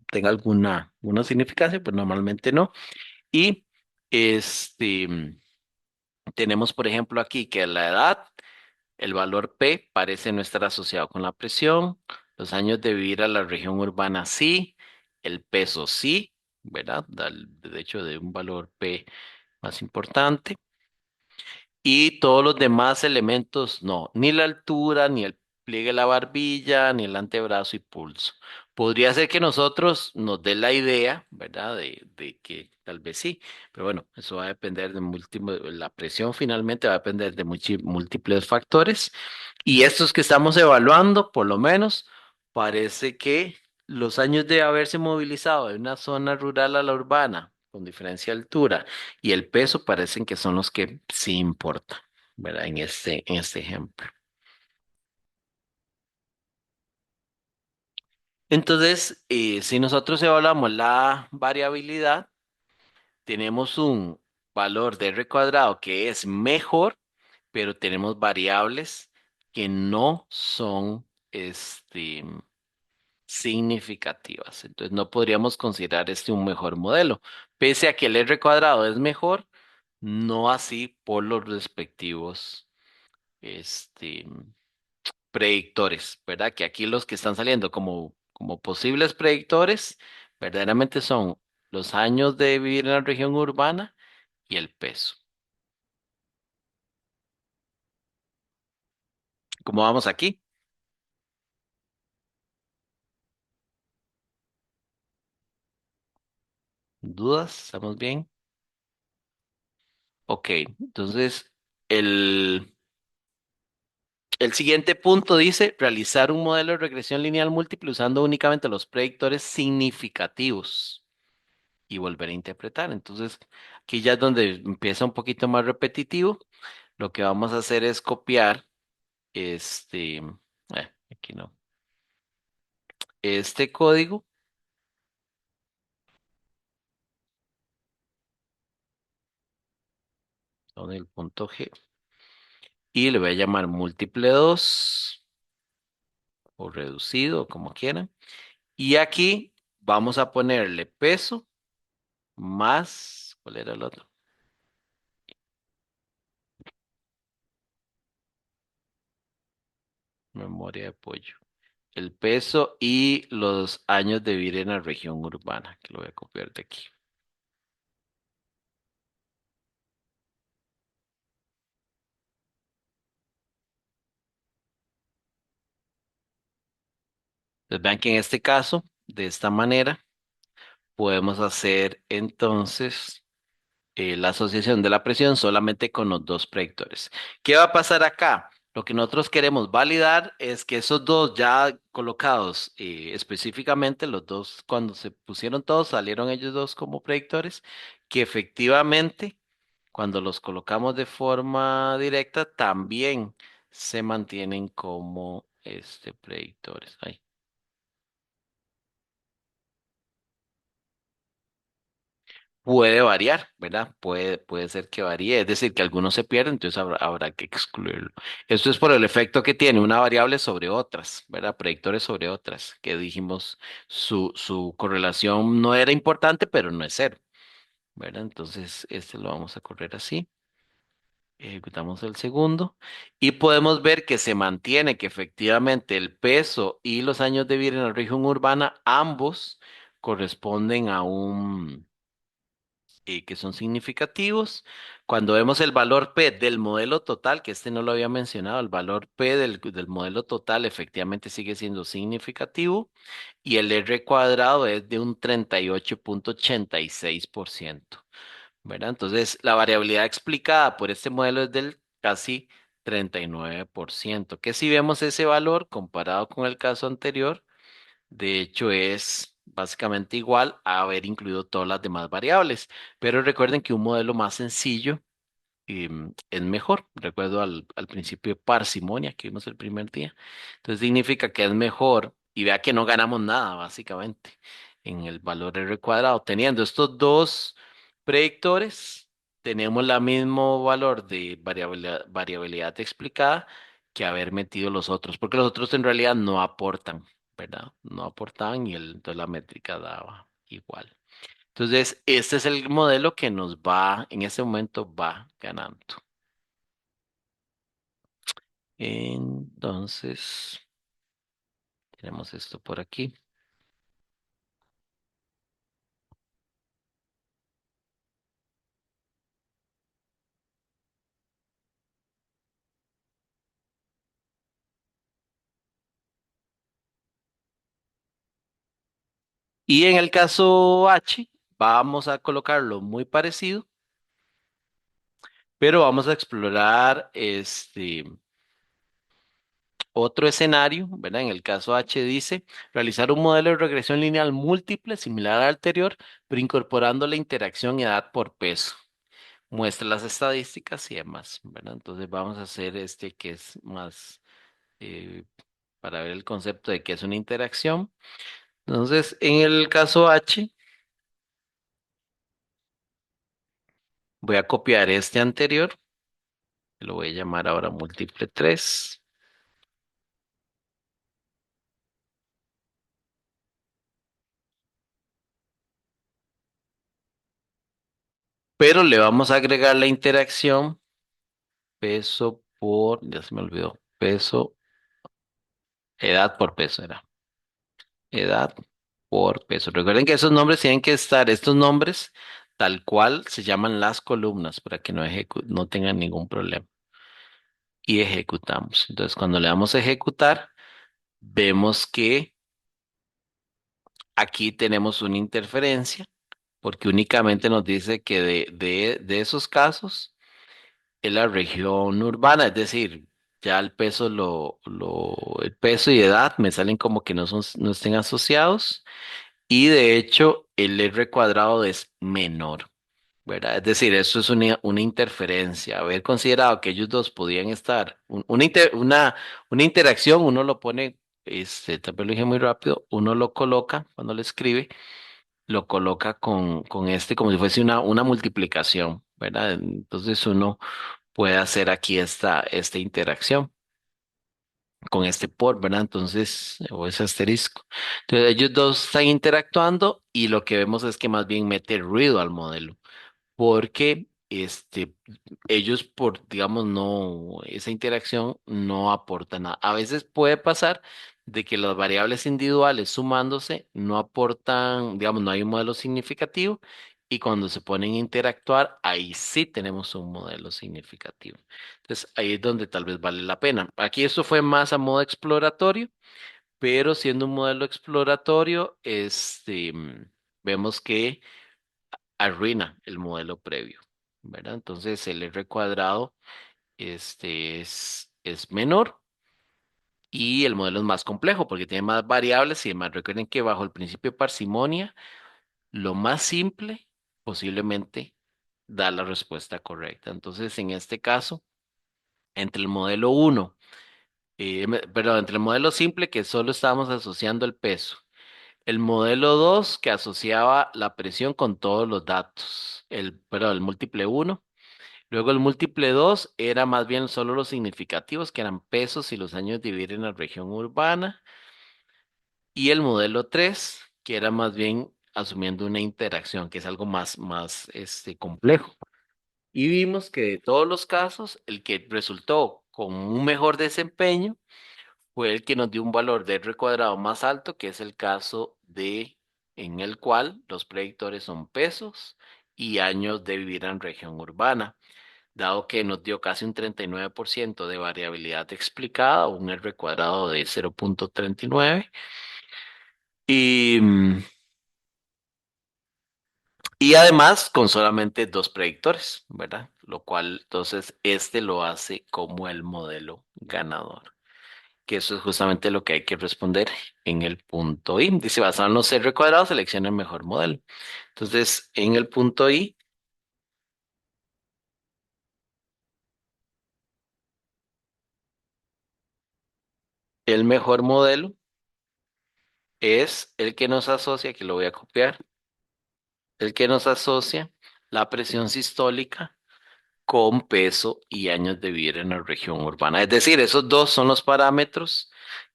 tenga alguna significancia, pues normalmente no. Y este tenemos, por ejemplo, aquí que la edad, el valor P parece no estar asociado con la presión, los años de vivir a la región urbana sí, el peso sí, ¿verdad? De hecho, de un valor P más importante. Y todos los demás elementos, no, ni la altura, ni el pliegue de la barbilla, ni el antebrazo y pulso. Podría ser que nosotros nos dé la idea, ¿verdad? De que tal vez sí, pero bueno, eso va a depender de múltiples, la presión finalmente va a depender de múltiples factores. Y estos que estamos evaluando, por lo menos, parece que los años de haberse movilizado de una zona rural a la urbana, con diferencia de altura, y el peso parecen que son los que sí importan, ¿verdad? En este ejemplo. Entonces, si nosotros evaluamos la variabilidad, tenemos un valor de R cuadrado que es mejor, pero tenemos variables que no son significativas. Entonces, no podríamos considerar este un mejor modelo. Pese a que el R cuadrado es mejor, no así por los respectivos este, predictores, ¿verdad? Que aquí los que están saliendo como posibles predictores verdaderamente son los años de vivir en la región urbana y el peso. ¿Cómo vamos aquí? ¿Dudas? ¿Estamos bien? Ok, entonces el, el siguiente punto dice realizar un modelo de regresión lineal múltiple usando únicamente los predictores significativos y volver a interpretar. Entonces, aquí ya es donde empieza un poquito más repetitivo. Lo que vamos a hacer es copiar aquí no, este código con el punto G y le voy a llamar múltiple 2 o reducido, como quieran. Y aquí vamos a ponerle peso más, ¿cuál era el otro? Memoria de pollo. El peso y los años de vivir en la región urbana, que lo voy a copiar de aquí. Entonces vean que en este caso, de esta manera, podemos hacer entonces la asociación de la presión solamente con los dos predictores. ¿Qué va a pasar acá? Lo que nosotros queremos validar es que esos dos ya colocados específicamente, los dos, cuando se pusieron todos, salieron ellos dos como predictores, que efectivamente, cuando los colocamos de forma directa, también se mantienen como predictores. Ay. Puede variar, ¿verdad? Puede ser que varíe, es decir, que algunos se pierden, entonces habrá que excluirlo. Esto es por el efecto que tiene una variable sobre otras, ¿verdad? Predictores sobre otras, que dijimos su correlación no era importante, pero no es cero, ¿verdad? Entonces, este lo vamos a correr así. Ejecutamos el segundo y podemos ver que se mantiene que efectivamente el peso y los años de vida en la región urbana, ambos corresponden a un que son significativos. Cuando vemos el valor P del modelo total, que este no lo había mencionado, el valor P del modelo total efectivamente sigue siendo significativo y el R cuadrado es de un 38,86%, ¿verdad? Entonces, la variabilidad explicada por este modelo es del casi 39%, que si vemos ese valor comparado con el caso anterior, de hecho, es básicamente igual a haber incluido todas las demás variables, pero recuerden que un modelo más sencillo es mejor. Recuerdo al principio de parsimonia que vimos el primer día. Entonces significa que es mejor y vea que no ganamos nada básicamente en el valor R cuadrado. Teniendo estos dos predictores, tenemos el mismo valor de variabilidad explicada que haber metido los otros, porque los otros en realidad no aportan, ¿verdad? No aportaban y entonces la métrica daba igual. Entonces, este es el modelo que nos va, en este momento va ganando. Entonces, tenemos esto por aquí. Y en el caso H, vamos a colocarlo muy parecido, pero vamos a explorar otro escenario, ¿verdad? En el caso H dice, realizar un modelo de regresión lineal múltiple similar al anterior, pero incorporando la interacción edad por peso. Muestra las estadísticas y demás, ¿verdad? Entonces vamos a hacer este que es más para ver el concepto de qué es una interacción. Entonces, en el caso H, voy a copiar este anterior, lo voy a llamar ahora múltiple 3, pero le vamos a agregar la interacción peso por, ya se me olvidó, peso, edad por peso era, edad por peso. Recuerden que esos nombres tienen que estar, estos nombres tal cual se llaman las columnas para que no tengan ningún problema. Y ejecutamos. Entonces, cuando le damos a ejecutar, vemos que aquí tenemos una interferencia porque únicamente nos dice que de esos casos es la región urbana, es decir, ya el peso, el peso y edad me salen como que no estén asociados y de hecho el R cuadrado es menor, ¿verdad? Es decir, eso es una interferencia. Haber considerado que ellos dos podían estar, una interacción, uno lo pone, tal vez lo dije muy rápido, uno lo coloca cuando lo escribe lo coloca con este como si fuese una multiplicación, ¿verdad? Entonces uno puede hacer aquí esta interacción con este por, ¿verdad? Entonces, o ese asterisco. Entonces ellos dos están interactuando y lo que vemos es que más bien mete ruido al modelo porque ellos por, digamos, no, esa interacción no aporta nada. A veces puede pasar de que las variables individuales sumándose no aportan, digamos, no hay un modelo significativo y cuando se ponen a interactuar, ahí sí tenemos un modelo significativo. Entonces, ahí es donde tal vez vale la pena. Aquí esto fue más a modo exploratorio, pero siendo un modelo exploratorio, vemos que arruina el modelo previo, ¿verdad? Entonces el R cuadrado es menor y el modelo es más complejo porque tiene más variables y demás. Recuerden que bajo el principio de parsimonia, lo más simple posiblemente da la respuesta correcta. Entonces, en este caso, entre el modelo uno, perdón, entre el modelo simple que solo estábamos asociando el peso, el modelo 2 que asociaba la presión con todos los datos, perdón, el múltiple uno. Luego el múltiple 2 era más bien solo los significativos, que eran pesos y los años de vivir en la región urbana. Y el modelo 3 que era más bien asumiendo una interacción, que es algo más complejo. Y vimos que de todos los casos, el que resultó con un mejor desempeño fue el que nos dio un valor de R cuadrado más alto, que es el caso en el cual los predictores son pesos y años de vivir en región urbana dado que nos dio casi un 39% de variabilidad explicada, un R cuadrado de 0,39 y, nueve. Y además con solamente dos predictores, ¿verdad? Lo cual entonces lo hace como el modelo ganador, que eso es justamente lo que hay que responder en el punto I. Dice, basado en los R cuadrados, selecciona el mejor modelo. Entonces, en el punto I, el mejor modelo es el que nos asocia, que lo voy a copiar, el que nos asocia la presión sistólica con peso y años de vivir en la región urbana. Es decir, esos dos son los parámetros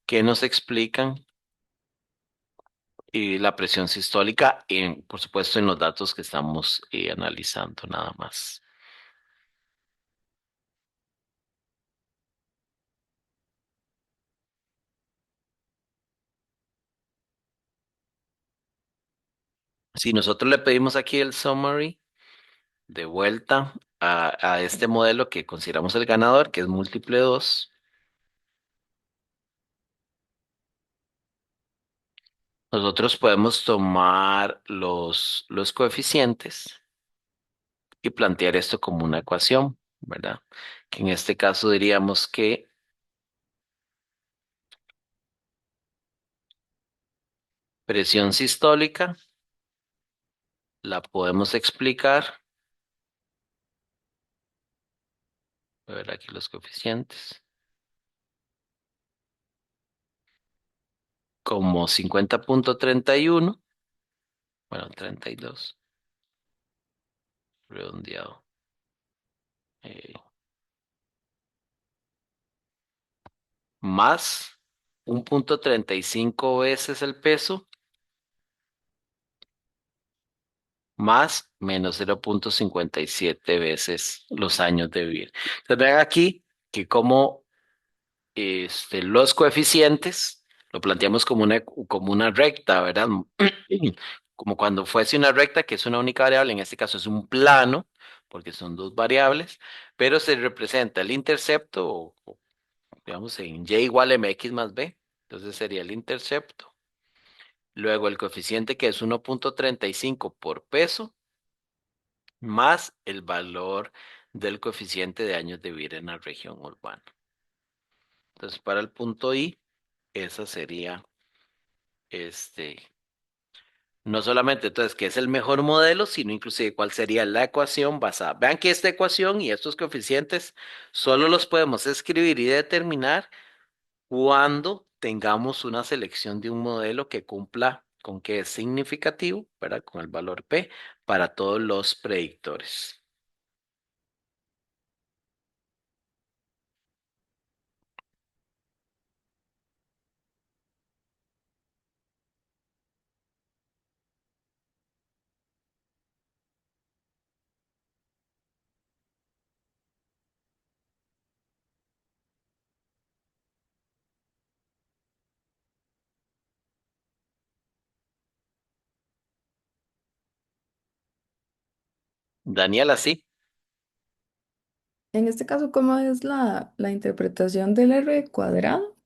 que nos explican la presión sistólica, por supuesto, en los datos que estamos analizando nada más. Si nosotros le pedimos aquí el summary de vuelta a este modelo que consideramos el ganador, que es múltiple 2, nosotros podemos tomar los coeficientes y plantear esto como una ecuación, ¿verdad? Que en este caso diríamos que presión sistólica la podemos explicar, a ver aquí los coeficientes, como 50,31, bueno, 32, redondeado, eh, más 1,35 veces el peso, más menos 0,57 veces los años de vida. Entonces vean aquí que como los coeficientes lo planteamos como una recta, ¿verdad? Como cuando fuese una recta, que es una única variable, en este caso es un plano, porque son dos variables, pero se representa el intercepto, digamos, en y igual mx más b, entonces sería el intercepto. Luego el coeficiente que es 1,35 por peso, más el valor del coeficiente de años de vida en la región urbana. Entonces, para el punto I, esa sería, este, no solamente entonces que es el mejor modelo, sino inclusive cuál sería la ecuación basada. Vean que esta ecuación y estos coeficientes solo los podemos escribir y determinar cuando tengamos una selección de un modelo que cumpla con que es significativo, ¿verdad? Con el valor P para todos los predictores. Daniela, sí. En este caso, ¿cómo es la interpretación del R cuadrado?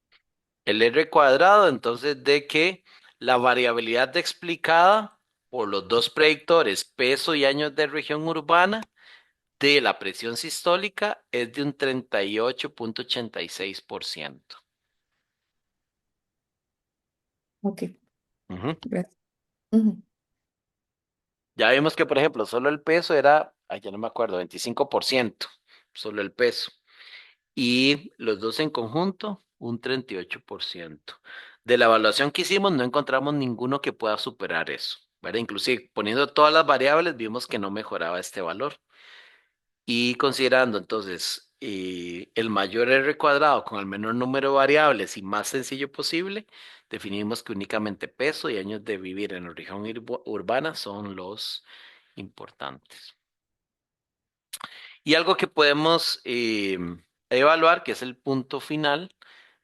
El R cuadrado, entonces, de que la variabilidad explicada por los dos predictores, peso y años de región urbana, de la presión sistólica es de un 38,86%. Ok, Ujú. gracias. Ujú. Ya vimos que, por ejemplo, solo el peso era, ay, ya no me acuerdo, 25%, solo el peso. Y los dos en conjunto, un 38%. De la evaluación que hicimos, no encontramos ninguno que pueda superar eso, ¿verdad? Inclusive poniendo todas las variables, vimos que no mejoraba este valor. Y considerando entonces el mayor R cuadrado con el menor número de variables y más sencillo posible, definimos que únicamente peso y años de vivir en la región urbana son los importantes. Y algo que podemos evaluar, que es el punto final,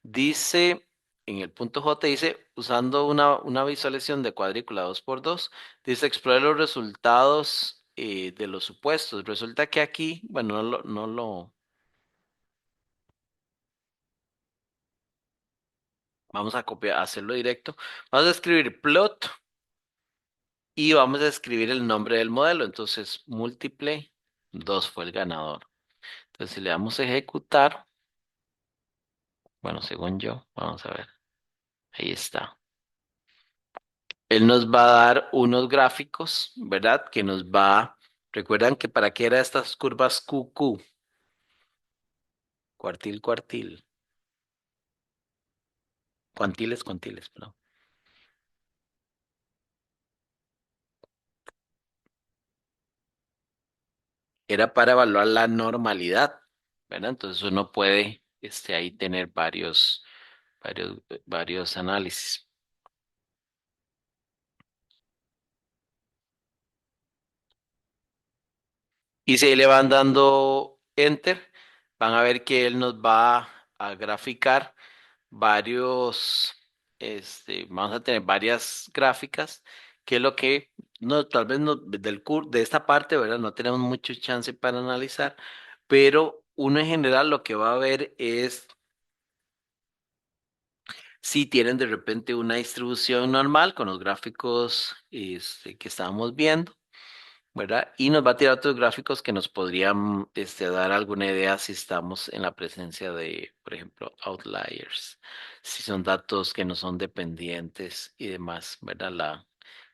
dice, en el punto J dice, usando una visualización de cuadrícula 2 por 2, dice explorar los resultados de los supuestos. Resulta que aquí, bueno, vamos a copiar, hacerlo directo. Vamos a escribir plot y vamos a escribir el nombre del modelo. Entonces, múltiple 2 fue el ganador. Entonces, si le damos a ejecutar, bueno, según yo, vamos a ver. Ahí está. Él nos va a dar unos gráficos, ¿verdad? Que nos va, recuerdan que para qué eran estas curvas QQ, cuartil, cuartil, cuantiles, perdón. Era para evaluar la normalidad, ¿verdad? Entonces uno puede, ahí tener varios análisis. Y si le van dando enter, van a ver que él nos va a graficar varios, vamos a tener varias gráficas, que es lo que, no, tal vez no, de esta parte, ¿verdad? No tenemos mucho chance para analizar, pero uno en general lo que va a ver es si tienen de repente una distribución normal con los gráficos que estábamos viendo, ¿verdad? Y nos va a tirar otros gráficos que nos podrían dar alguna idea si estamos en la presencia de, por ejemplo, outliers, si son datos que no son dependientes y demás, ¿verdad?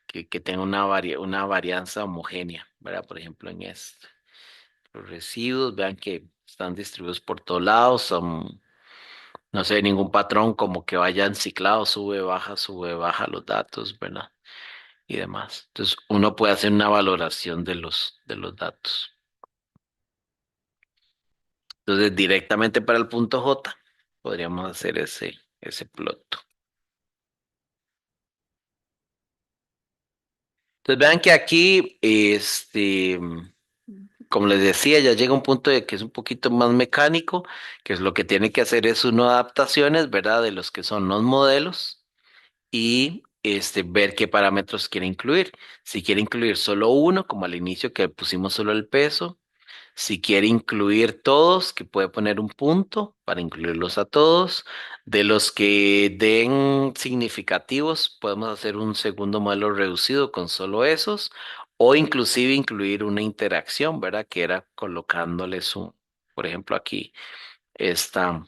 Que tenga una varianza homogénea, ¿verdad? Por ejemplo, en este. Los residuos, vean que están distribuidos por todos lados, son No se ve ningún patrón como que vayan ciclados, sube, baja los datos, ¿verdad? Y demás. Entonces, uno puede hacer una valoración de los datos. Entonces, directamente para el punto J, podríamos hacer ese plot. Entonces, vean que aquí, como les decía, ya llega un punto de que es un poquito más mecánico, que es lo que tiene que hacer es uno adaptaciones, ¿verdad? De los que son los modelos y ver qué parámetros quiere incluir. Si quiere incluir solo uno, como al inicio que pusimos solo el peso. Si quiere incluir todos, que puede poner un punto para incluirlos a todos. De los que den significativos, podemos hacer un segundo modelo reducido con solo esos, o inclusive incluir una interacción, ¿verdad? Que era colocándoles por ejemplo, aquí está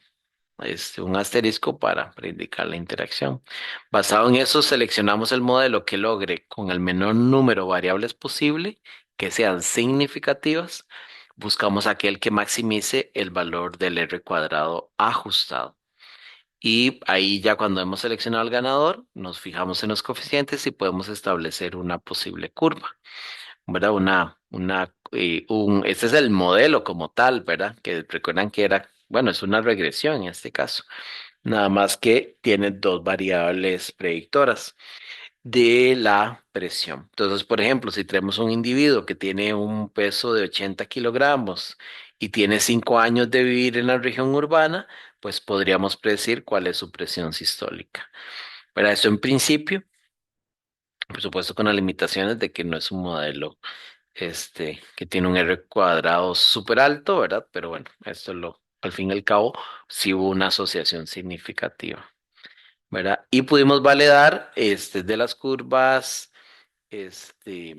un asterisco para indicar la interacción. Basado en eso, seleccionamos el modelo que logre con el menor número de variables posible, que sean significativas. Buscamos aquel que maximice el valor del R cuadrado ajustado. Y ahí ya cuando hemos seleccionado al ganador, nos fijamos en los coeficientes y podemos establecer una posible curva, ¿verdad? Este es el modelo como tal, ¿verdad? Que recuerdan que era, bueno, es una regresión en este caso, nada más que tiene dos variables predictoras de la presión. Entonces, por ejemplo, si tenemos un individuo que tiene un peso de 80 kilogramos y tiene 5 años de vivir en la región urbana, pues podríamos predecir cuál es su presión sistólica. Para eso, en principio, por supuesto, con las limitaciones de que no es un modelo que tiene un R cuadrado súper alto, ¿verdad? Pero bueno, al fin y al cabo, sí hubo una asociación significativa. ¿Verdad? Y pudimos validar de las curvas este,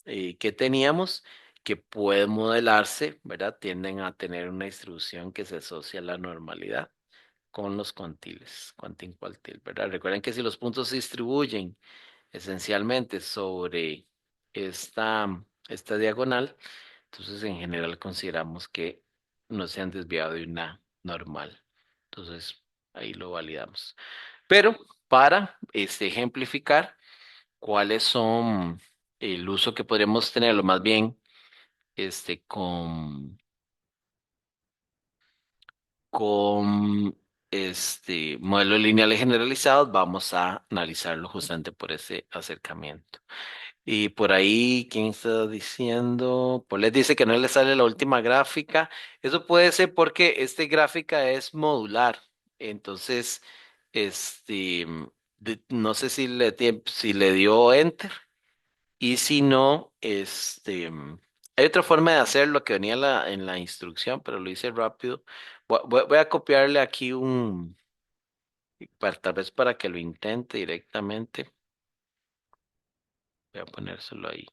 que teníamos, que pueden modelarse, ¿verdad? Tienden a tener una distribución que se asocia a la normalidad con los cuantiles, quantum cuantil, ¿verdad? Recuerden que si los puntos se distribuyen esencialmente sobre esta diagonal, entonces en general consideramos que no se han desviado de una normal. Entonces ahí lo validamos. Pero para ejemplificar cuáles son el uso que podríamos tenerlo más bien con modelos lineales generalizados, vamos a analizarlo justamente por ese acercamiento. Y por ahí, ¿quién está diciendo? Pues les dice que no le sale la última gráfica. Eso puede ser porque esta gráfica es modular. Entonces, este, no sé si le dio enter. Y si no, hay otra forma de hacer lo que venía en la instrucción, pero lo hice rápido. Voy a copiarle aquí tal vez para que lo intente directamente. Voy a ponérselo ahí.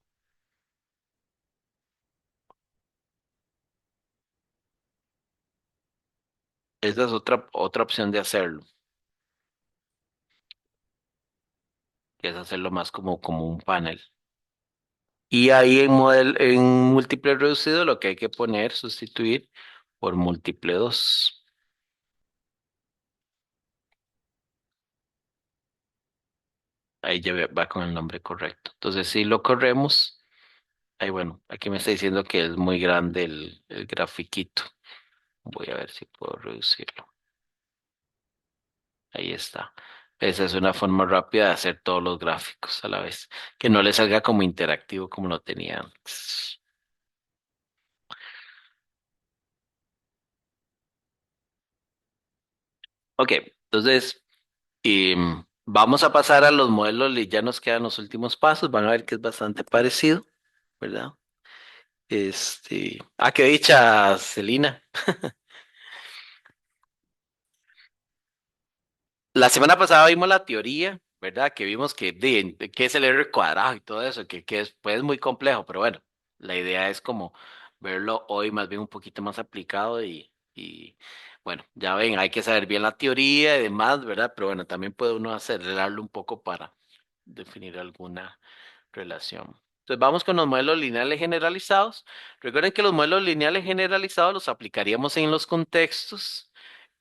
Esa es otra opción de hacerlo, que es hacerlo más como un panel. Y ahí en múltiple reducido lo que hay que poner, sustituir por múltiple 2. Ahí ya va con el nombre correcto. Entonces, si lo corremos. Ay, bueno, aquí me está diciendo que es muy grande el grafiquito. Voy a ver si puedo reducirlo. Ahí está. Esa es una forma rápida de hacer todos los gráficos a la vez. Que no le salga como interactivo como lo tenía antes. Ok, entonces vamos a pasar a los modelos. Ya nos quedan los últimos pasos. Van a ver que es bastante parecido, ¿verdad? Qué dicha, Celina. La semana pasada vimos la teoría, ¿verdad? Que vimos que es el R cuadrado y todo eso, que es, pues, muy complejo, pero bueno, la idea es como verlo hoy más bien un poquito más aplicado y bueno, ya ven, hay que saber bien la teoría y demás, ¿verdad? Pero bueno, también puede uno acelerarlo un poco para definir alguna relación. Entonces vamos con los modelos lineales generalizados. Recuerden que los modelos lineales generalizados los aplicaríamos en los contextos.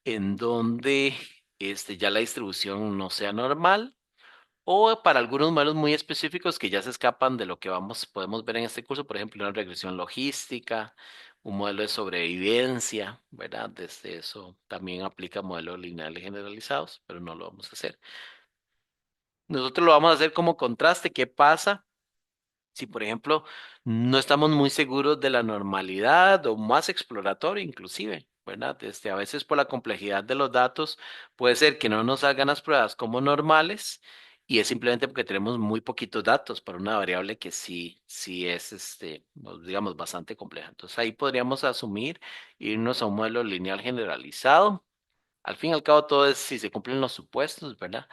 en donde ya la distribución no sea normal o para algunos modelos muy específicos que ya se escapan de lo que podemos ver en este curso, por ejemplo, una regresión logística, un modelo de sobrevivencia, ¿verdad? Desde eso también aplica modelos lineales generalizados, pero no lo vamos a hacer. Nosotros lo vamos a hacer como contraste. ¿Qué pasa si, por ejemplo, no estamos muy seguros de la normalidad o más exploratorio inclusive, ¿verdad? A veces por la complejidad de los datos puede ser que no nos salgan las pruebas como normales y es simplemente porque tenemos muy poquitos datos para una variable que sí es, pues, digamos, bastante compleja. Entonces ahí podríamos asumir irnos a un modelo lineal generalizado. Al fin y al cabo todo es si se cumplen los supuestos, ¿verdad?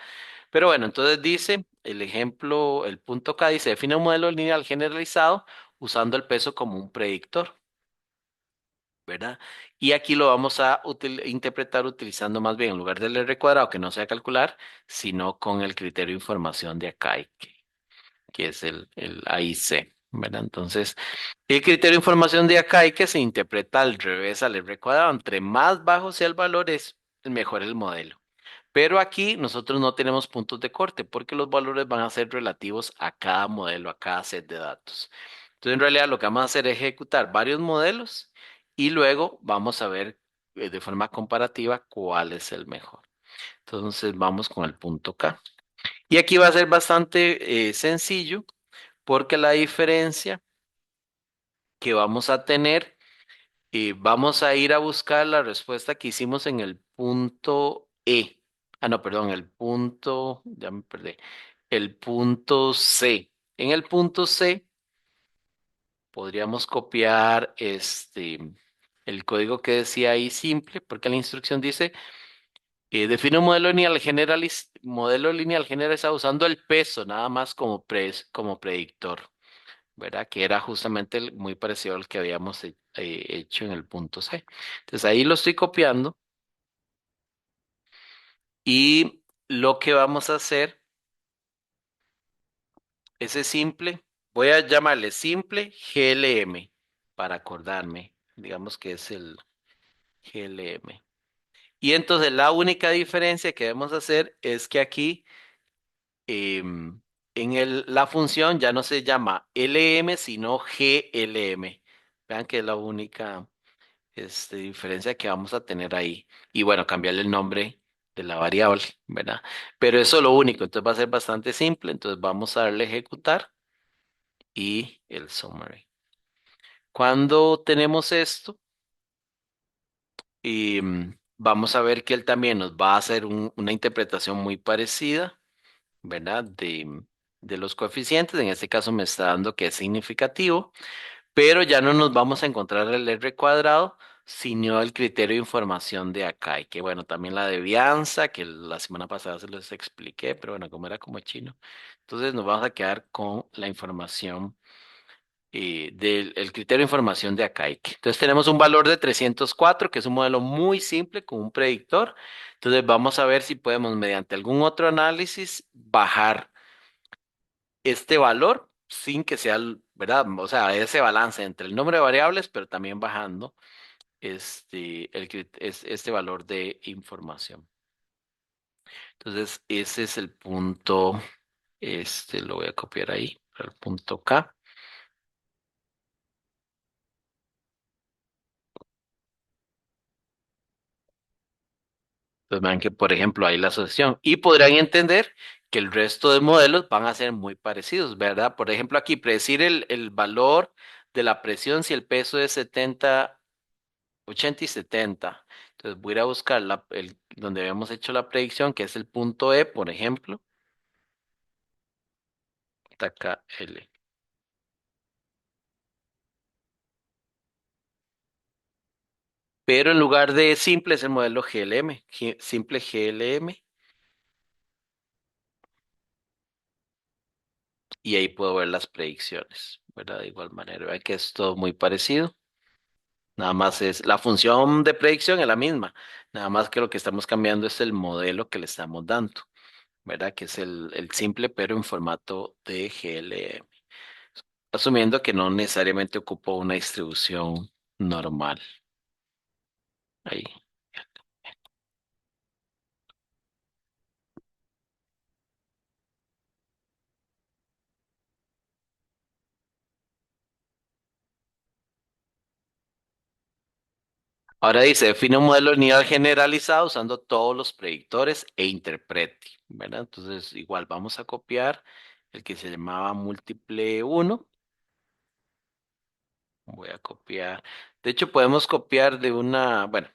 Pero bueno, entonces dice el ejemplo, el punto K dice, define un modelo lineal generalizado usando el peso como un predictor, ¿verdad? Y aquí lo vamos a interpretar utilizando más bien en lugar del R cuadrado, que no sea calcular, sino con el criterio de información de acá, que es el AIC, ¿verdad? Entonces, el criterio de información de acá que se interpreta al revés al R cuadrado. Entre más bajo sea el valor, es mejor el modelo. Pero aquí nosotros no tenemos puntos de corte porque los valores van a ser relativos a cada modelo, a cada set de datos. Entonces, en realidad lo que vamos a hacer es ejecutar varios modelos y luego vamos a ver de forma comparativa cuál es el mejor. Entonces, vamos con el punto K. Y aquí va a ser bastante sencillo porque la diferencia que vamos a tener, vamos a ir a buscar la respuesta que hicimos en el punto E. Ah, no, perdón, el punto, ya me perdí, el punto C. En el punto C podríamos copiar el código que decía ahí simple, porque la instrucción dice, define un modelo lineal generalizado usando el peso nada más como predictor. ¿Verdad? Que era justamente muy parecido al que habíamos hecho en el punto C. Entonces ahí lo estoy copiando y lo que vamos a hacer, ese simple, voy a llamarle simple GLM para acordarme, digamos que es el GLM. Y entonces la única diferencia que debemos hacer es que aquí la función ya no se llama LM, sino GLM. Vean que es la única diferencia que vamos a tener ahí. Y bueno, cambiarle el nombre de la variable, ¿verdad? Pero eso es lo único, entonces va a ser bastante simple. Entonces vamos a darle ejecutar y el summary. Cuando tenemos esto, vamos a ver que él también nos va a hacer una interpretación muy parecida, ¿verdad? De los coeficientes. En este caso me está dando que es significativo. Pero ya no nos vamos a encontrar el R cuadrado, sino el criterio de información de acá. Y que bueno, también la devianza, que la semana pasada se los expliqué, pero bueno, como era como chino. Entonces nos vamos a quedar con la información del el criterio de información de acá. Entonces tenemos un valor de 304 que es un modelo muy simple con un predictor. Entonces vamos a ver si podemos, mediante algún otro análisis, bajar este valor sin que sea, ¿verdad? O sea, ese balance entre el número de variables, pero también bajando este valor de información. Entonces, ese es el punto, lo voy a copiar ahí, el punto K. Entonces, vean que, por ejemplo, hay la asociación y podrán entender que el resto de modelos van a ser muy parecidos, ¿verdad? Por ejemplo, aquí predecir el valor de la presión si el peso es 70 80 y 70. Entonces voy a ir a buscar donde habíamos hecho la predicción, que es el punto E, por ejemplo. Está acá L. Pero en lugar de simple es el modelo GLM, simple GLM. Y ahí puedo ver las predicciones, ¿verdad? De igual manera, vean que es todo muy parecido. Nada más la función de predicción es la misma. Nada más que lo que estamos cambiando es el modelo que le estamos dando, ¿verdad? Que es el simple, pero en formato de GLM. Asumiendo que no necesariamente ocupa una distribución normal. Ahí. Ahora dice, define un modelo lineal generalizado usando todos los predictores e interprete, ¿verdad? Entonces, igual vamos a copiar el que se llamaba múltiple uno. Voy a copiar. De hecho, podemos copiar de una, bueno,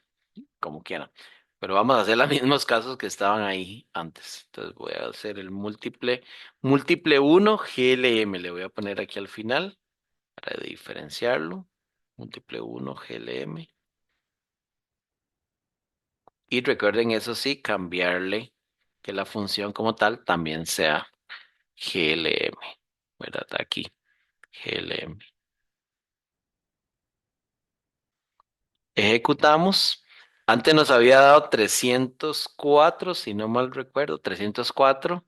como quieran, pero vamos a hacer los mismos casos que estaban ahí antes. Entonces, voy a hacer el múltiple uno GLM. Le voy a poner aquí al final para diferenciarlo. Múltiple uno GLM. Y recuerden, eso sí, cambiarle que la función como tal también sea GLM, ¿verdad? Aquí, GLM. Ejecutamos. Antes nos había dado 304, si no mal recuerdo, 304,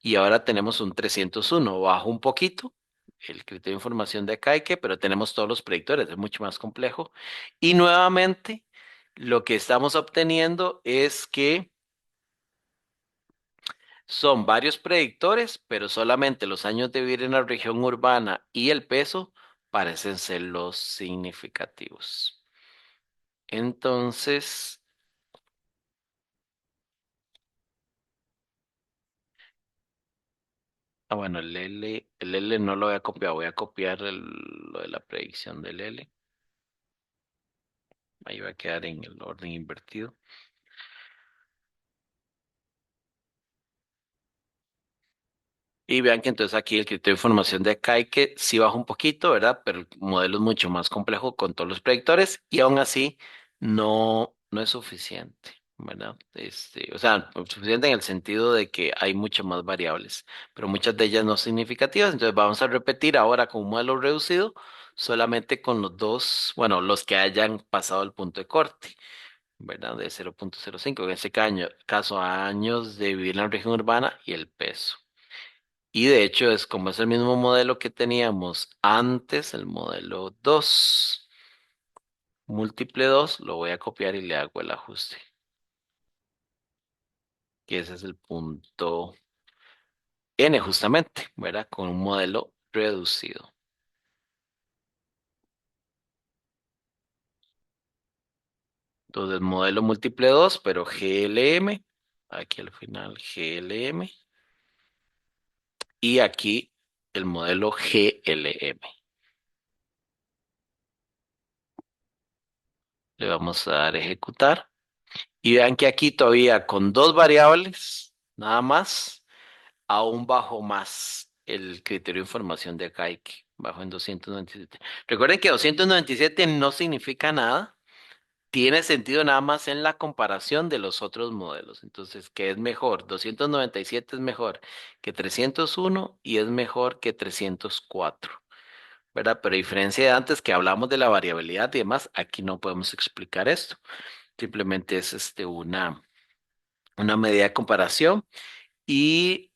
y ahora tenemos un 301. Bajo un poquito el criterio de información de Kaike, pero tenemos todos los predictores, es mucho más complejo. Y nuevamente, lo que estamos obteniendo es que son varios predictores, pero solamente los años de vivir en la región urbana y el peso parecen ser los significativos. Entonces, bueno, el L no lo voy a copiar, voy a copiar lo de la predicción del L. Ahí va a quedar en el orden invertido. Y vean que entonces aquí el criterio de formación de Kaike sí baja un poquito, ¿verdad? Pero el modelo es mucho más complejo con todos los predictores y aún así no es suficiente, ¿verdad? O sea, suficiente en el sentido de que hay muchas más variables, pero muchas de ellas no significativas. Entonces vamos a repetir ahora con un modelo reducido, solamente con los dos, bueno, los que hayan pasado el punto de corte, ¿verdad? De 0,05, en ese caso años de vivir en la región urbana y el peso. Y de hecho es como es el mismo modelo que teníamos antes, el modelo 2 múltiple 2 lo voy a copiar y le hago el ajuste, que ese es el punto N justamente, ¿verdad? Con un modelo reducido. Entonces, modelo múltiple 2 pero GLM, aquí al final GLM, y aquí el modelo GLM. Le vamos a dar a ejecutar. Y vean que aquí todavía con dos variables, nada más. Aún bajo más el criterio de información de Kaique, bajo en 297. Recuerden que 297 no significa nada, tiene sentido nada más en la comparación de los otros modelos. Entonces, ¿qué es mejor? 297 es mejor que 301 y es mejor que 304, ¿verdad? Pero a diferencia de antes que hablamos de la variabilidad y demás, aquí no podemos explicar esto. Simplemente es una medida de comparación y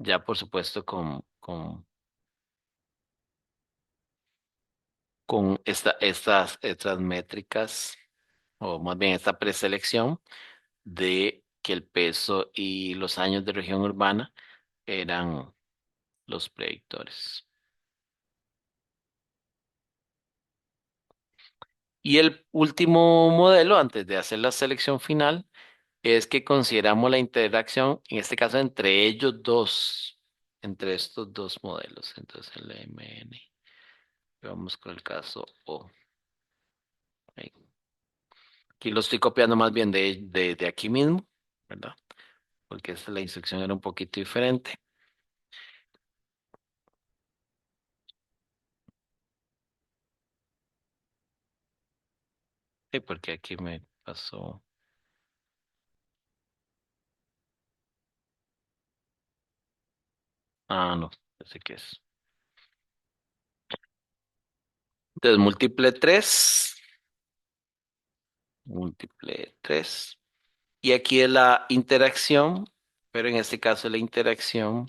ya, por supuesto, con estas métricas, o más bien esta preselección de que el peso y los años de región urbana eran los predictores. Y el último modelo, antes de hacer la selección final, es que consideramos la interacción, en este caso, entre ellos dos, entre estos dos modelos. Entonces, el MN. Vamos con el caso O. Ahí. Aquí lo estoy copiando más bien de aquí mismo, ¿verdad? Porque la instrucción era un poquito diferente. Sí, porque aquí me pasó. Ah, no, sé qué es. Entonces, múltiple 3. Y aquí es la interacción, pero en este caso es la interacción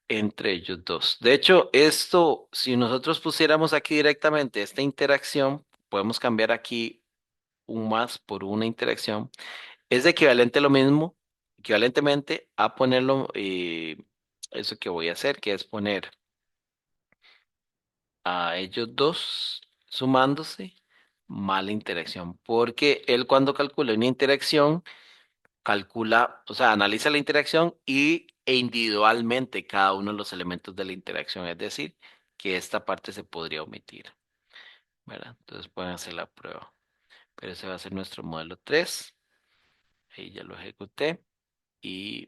entre ellos dos. De hecho, esto, si nosotros pusiéramos aquí directamente esta interacción, podemos cambiar aquí un más por una interacción. Es equivalente a lo mismo, equivalentemente a ponerlo. eso que voy a hacer, que es poner a ellos dos sumándose más la interacción, porque él cuando calcula una interacción, calcula, o sea, analiza la interacción e individualmente cada uno de los elementos de la interacción, es decir, que esta parte se podría omitir, ¿verdad? Entonces pueden hacer la prueba, pero ese va a ser nuestro modelo 3. Ahí ya lo ejecuté y,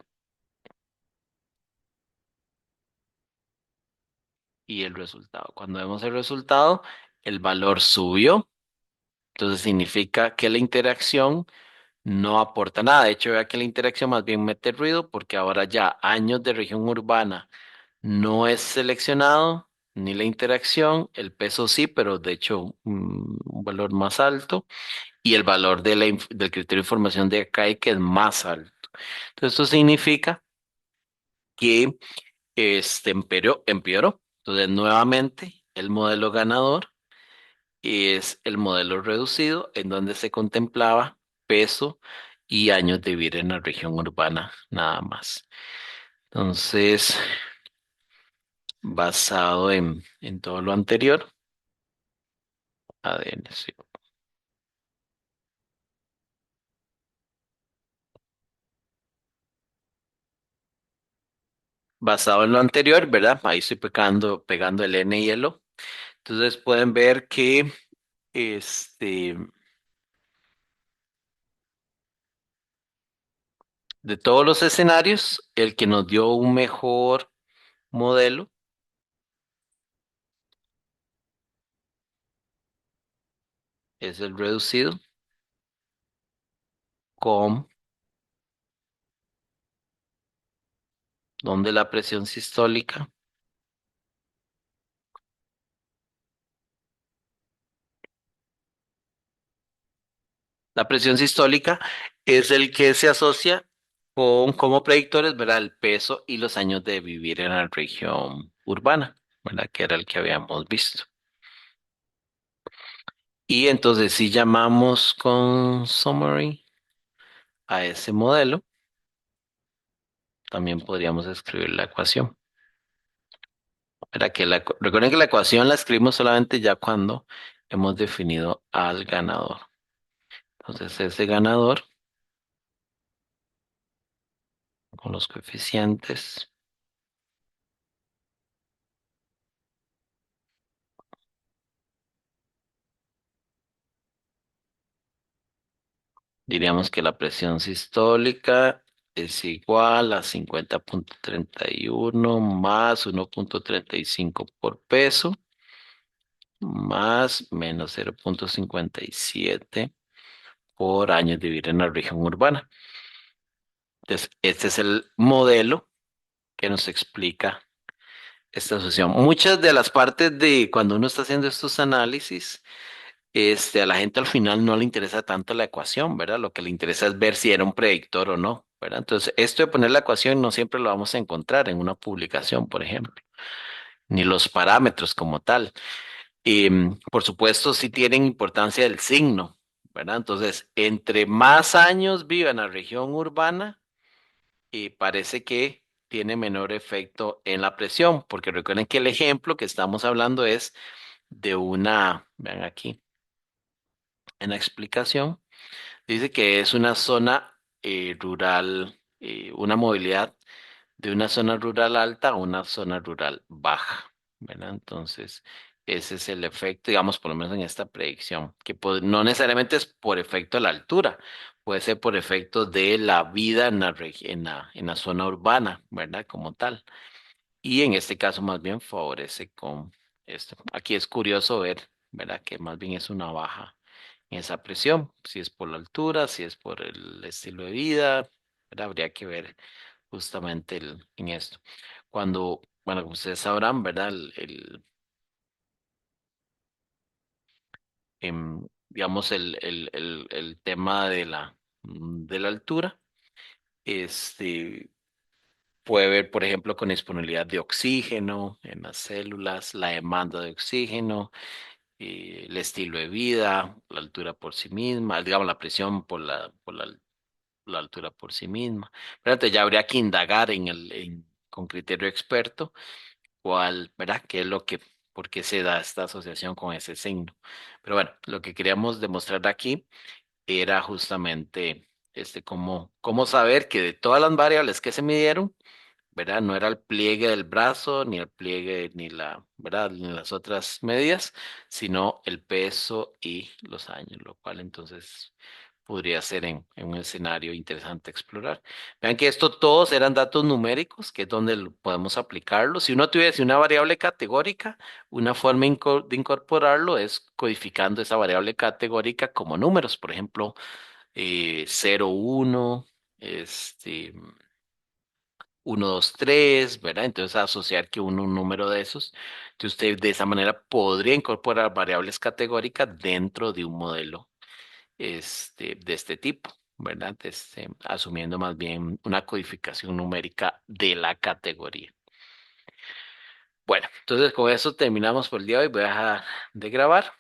y el resultado. Cuando vemos el resultado, el valor subió, entonces significa que la interacción no aporta nada. De hecho, vea que la interacción más bien mete ruido porque ahora ya años de región urbana no es seleccionado, ni la interacción, el peso sí, pero de hecho un valor más alto, y el valor de del criterio de información de acá que es más alto. Entonces, esto significa que empeoró. Entonces, nuevamente, el modelo ganador es el modelo reducido, en donde se contemplaba peso y años de vida en la región urbana, nada más. Entonces, basado en todo lo anterior, ADN, sí. Basado en lo anterior, ¿verdad? Ahí estoy pegando el N y el O. Entonces pueden ver que este, de todos los escenarios, el que nos dio un mejor modelo es el reducido con donde la presión sistólica. La presión sistólica es el que se asocia con como predictores, ¿verdad? El peso y los años de vivir en la región urbana, ¿verdad? Que era el que habíamos visto. Y entonces si llamamos con summary a ese modelo, también podríamos escribir la ecuación. Recuerden que la ecuación la escribimos solamente ya cuando hemos definido al ganador. Entonces ese ganador con los coeficientes. Diríamos que la presión sistólica es igual a 50,31 más 1,35 por peso más menos 0,57 por años de vida en la región urbana. Entonces, este es el modelo que nos explica esta asociación. Muchas de las partes de cuando uno está haciendo estos análisis, a la gente al final no le interesa tanto la ecuación, ¿verdad? Lo que le interesa es ver si era un predictor o no, ¿verdad? Entonces, esto de poner la ecuación no siempre lo vamos a encontrar en una publicación, por ejemplo, ni los parámetros como tal. Y, por supuesto, sí tienen importancia el signo, ¿verdad? Entonces, entre más años viva en la región urbana, parece que tiene menor efecto en la presión, porque recuerden que el ejemplo que estamos hablando es de vean aquí, en la explicación. Dice que es una zona rural, una movilidad de una zona rural alta a una zona rural baja, ¿verdad? Entonces, ese es el efecto, digamos, por lo menos en esta predicción, que no necesariamente es por efecto de la altura, puede ser por efecto de la vida en en la zona urbana, ¿verdad? Como tal. Y en este caso, más bien favorece con esto. Aquí es curioso ver, ¿verdad? Que más bien es una baja en esa presión, si es por la altura, si es por el estilo de vida, ¿verdad? Habría que ver justamente en esto. Bueno, como ustedes sabrán, ¿verdad? Digamos, el tema de de la altura, este, puede ver, por ejemplo, con disponibilidad de oxígeno en las células, la demanda de oxígeno, el estilo de vida, la altura por sí misma, digamos, la presión por la altura por sí misma. Pero entonces ya habría que indagar con criterio experto cuál, ¿verdad? ¿Qué es lo que, por qué se da esta asociación con ese signo? Pero bueno, lo que queríamos demostrar aquí era justamente cómo saber que de todas las variables que se midieron, ¿verdad? No era el pliegue del brazo, ni el pliegue, ni ¿verdad? Ni las otras medidas, sino el peso y los años, lo cual entonces podría ser en un escenario interesante explorar. Vean que esto todos eran datos numéricos, que es donde podemos aplicarlo. Si uno tuviese una variable categórica, una forma de incorporarlo es codificando esa variable categórica como números, por ejemplo, 0, 1, este, 1, 2, 3, ¿verdad? Entonces asociar que un número de esos. Entonces usted de esa manera podría incorporar variables categóricas dentro de un modelo de este tipo, ¿verdad? Asumiendo más bien una codificación numérica de la categoría. Bueno, entonces con eso terminamos por el día de hoy. Voy a dejar de grabar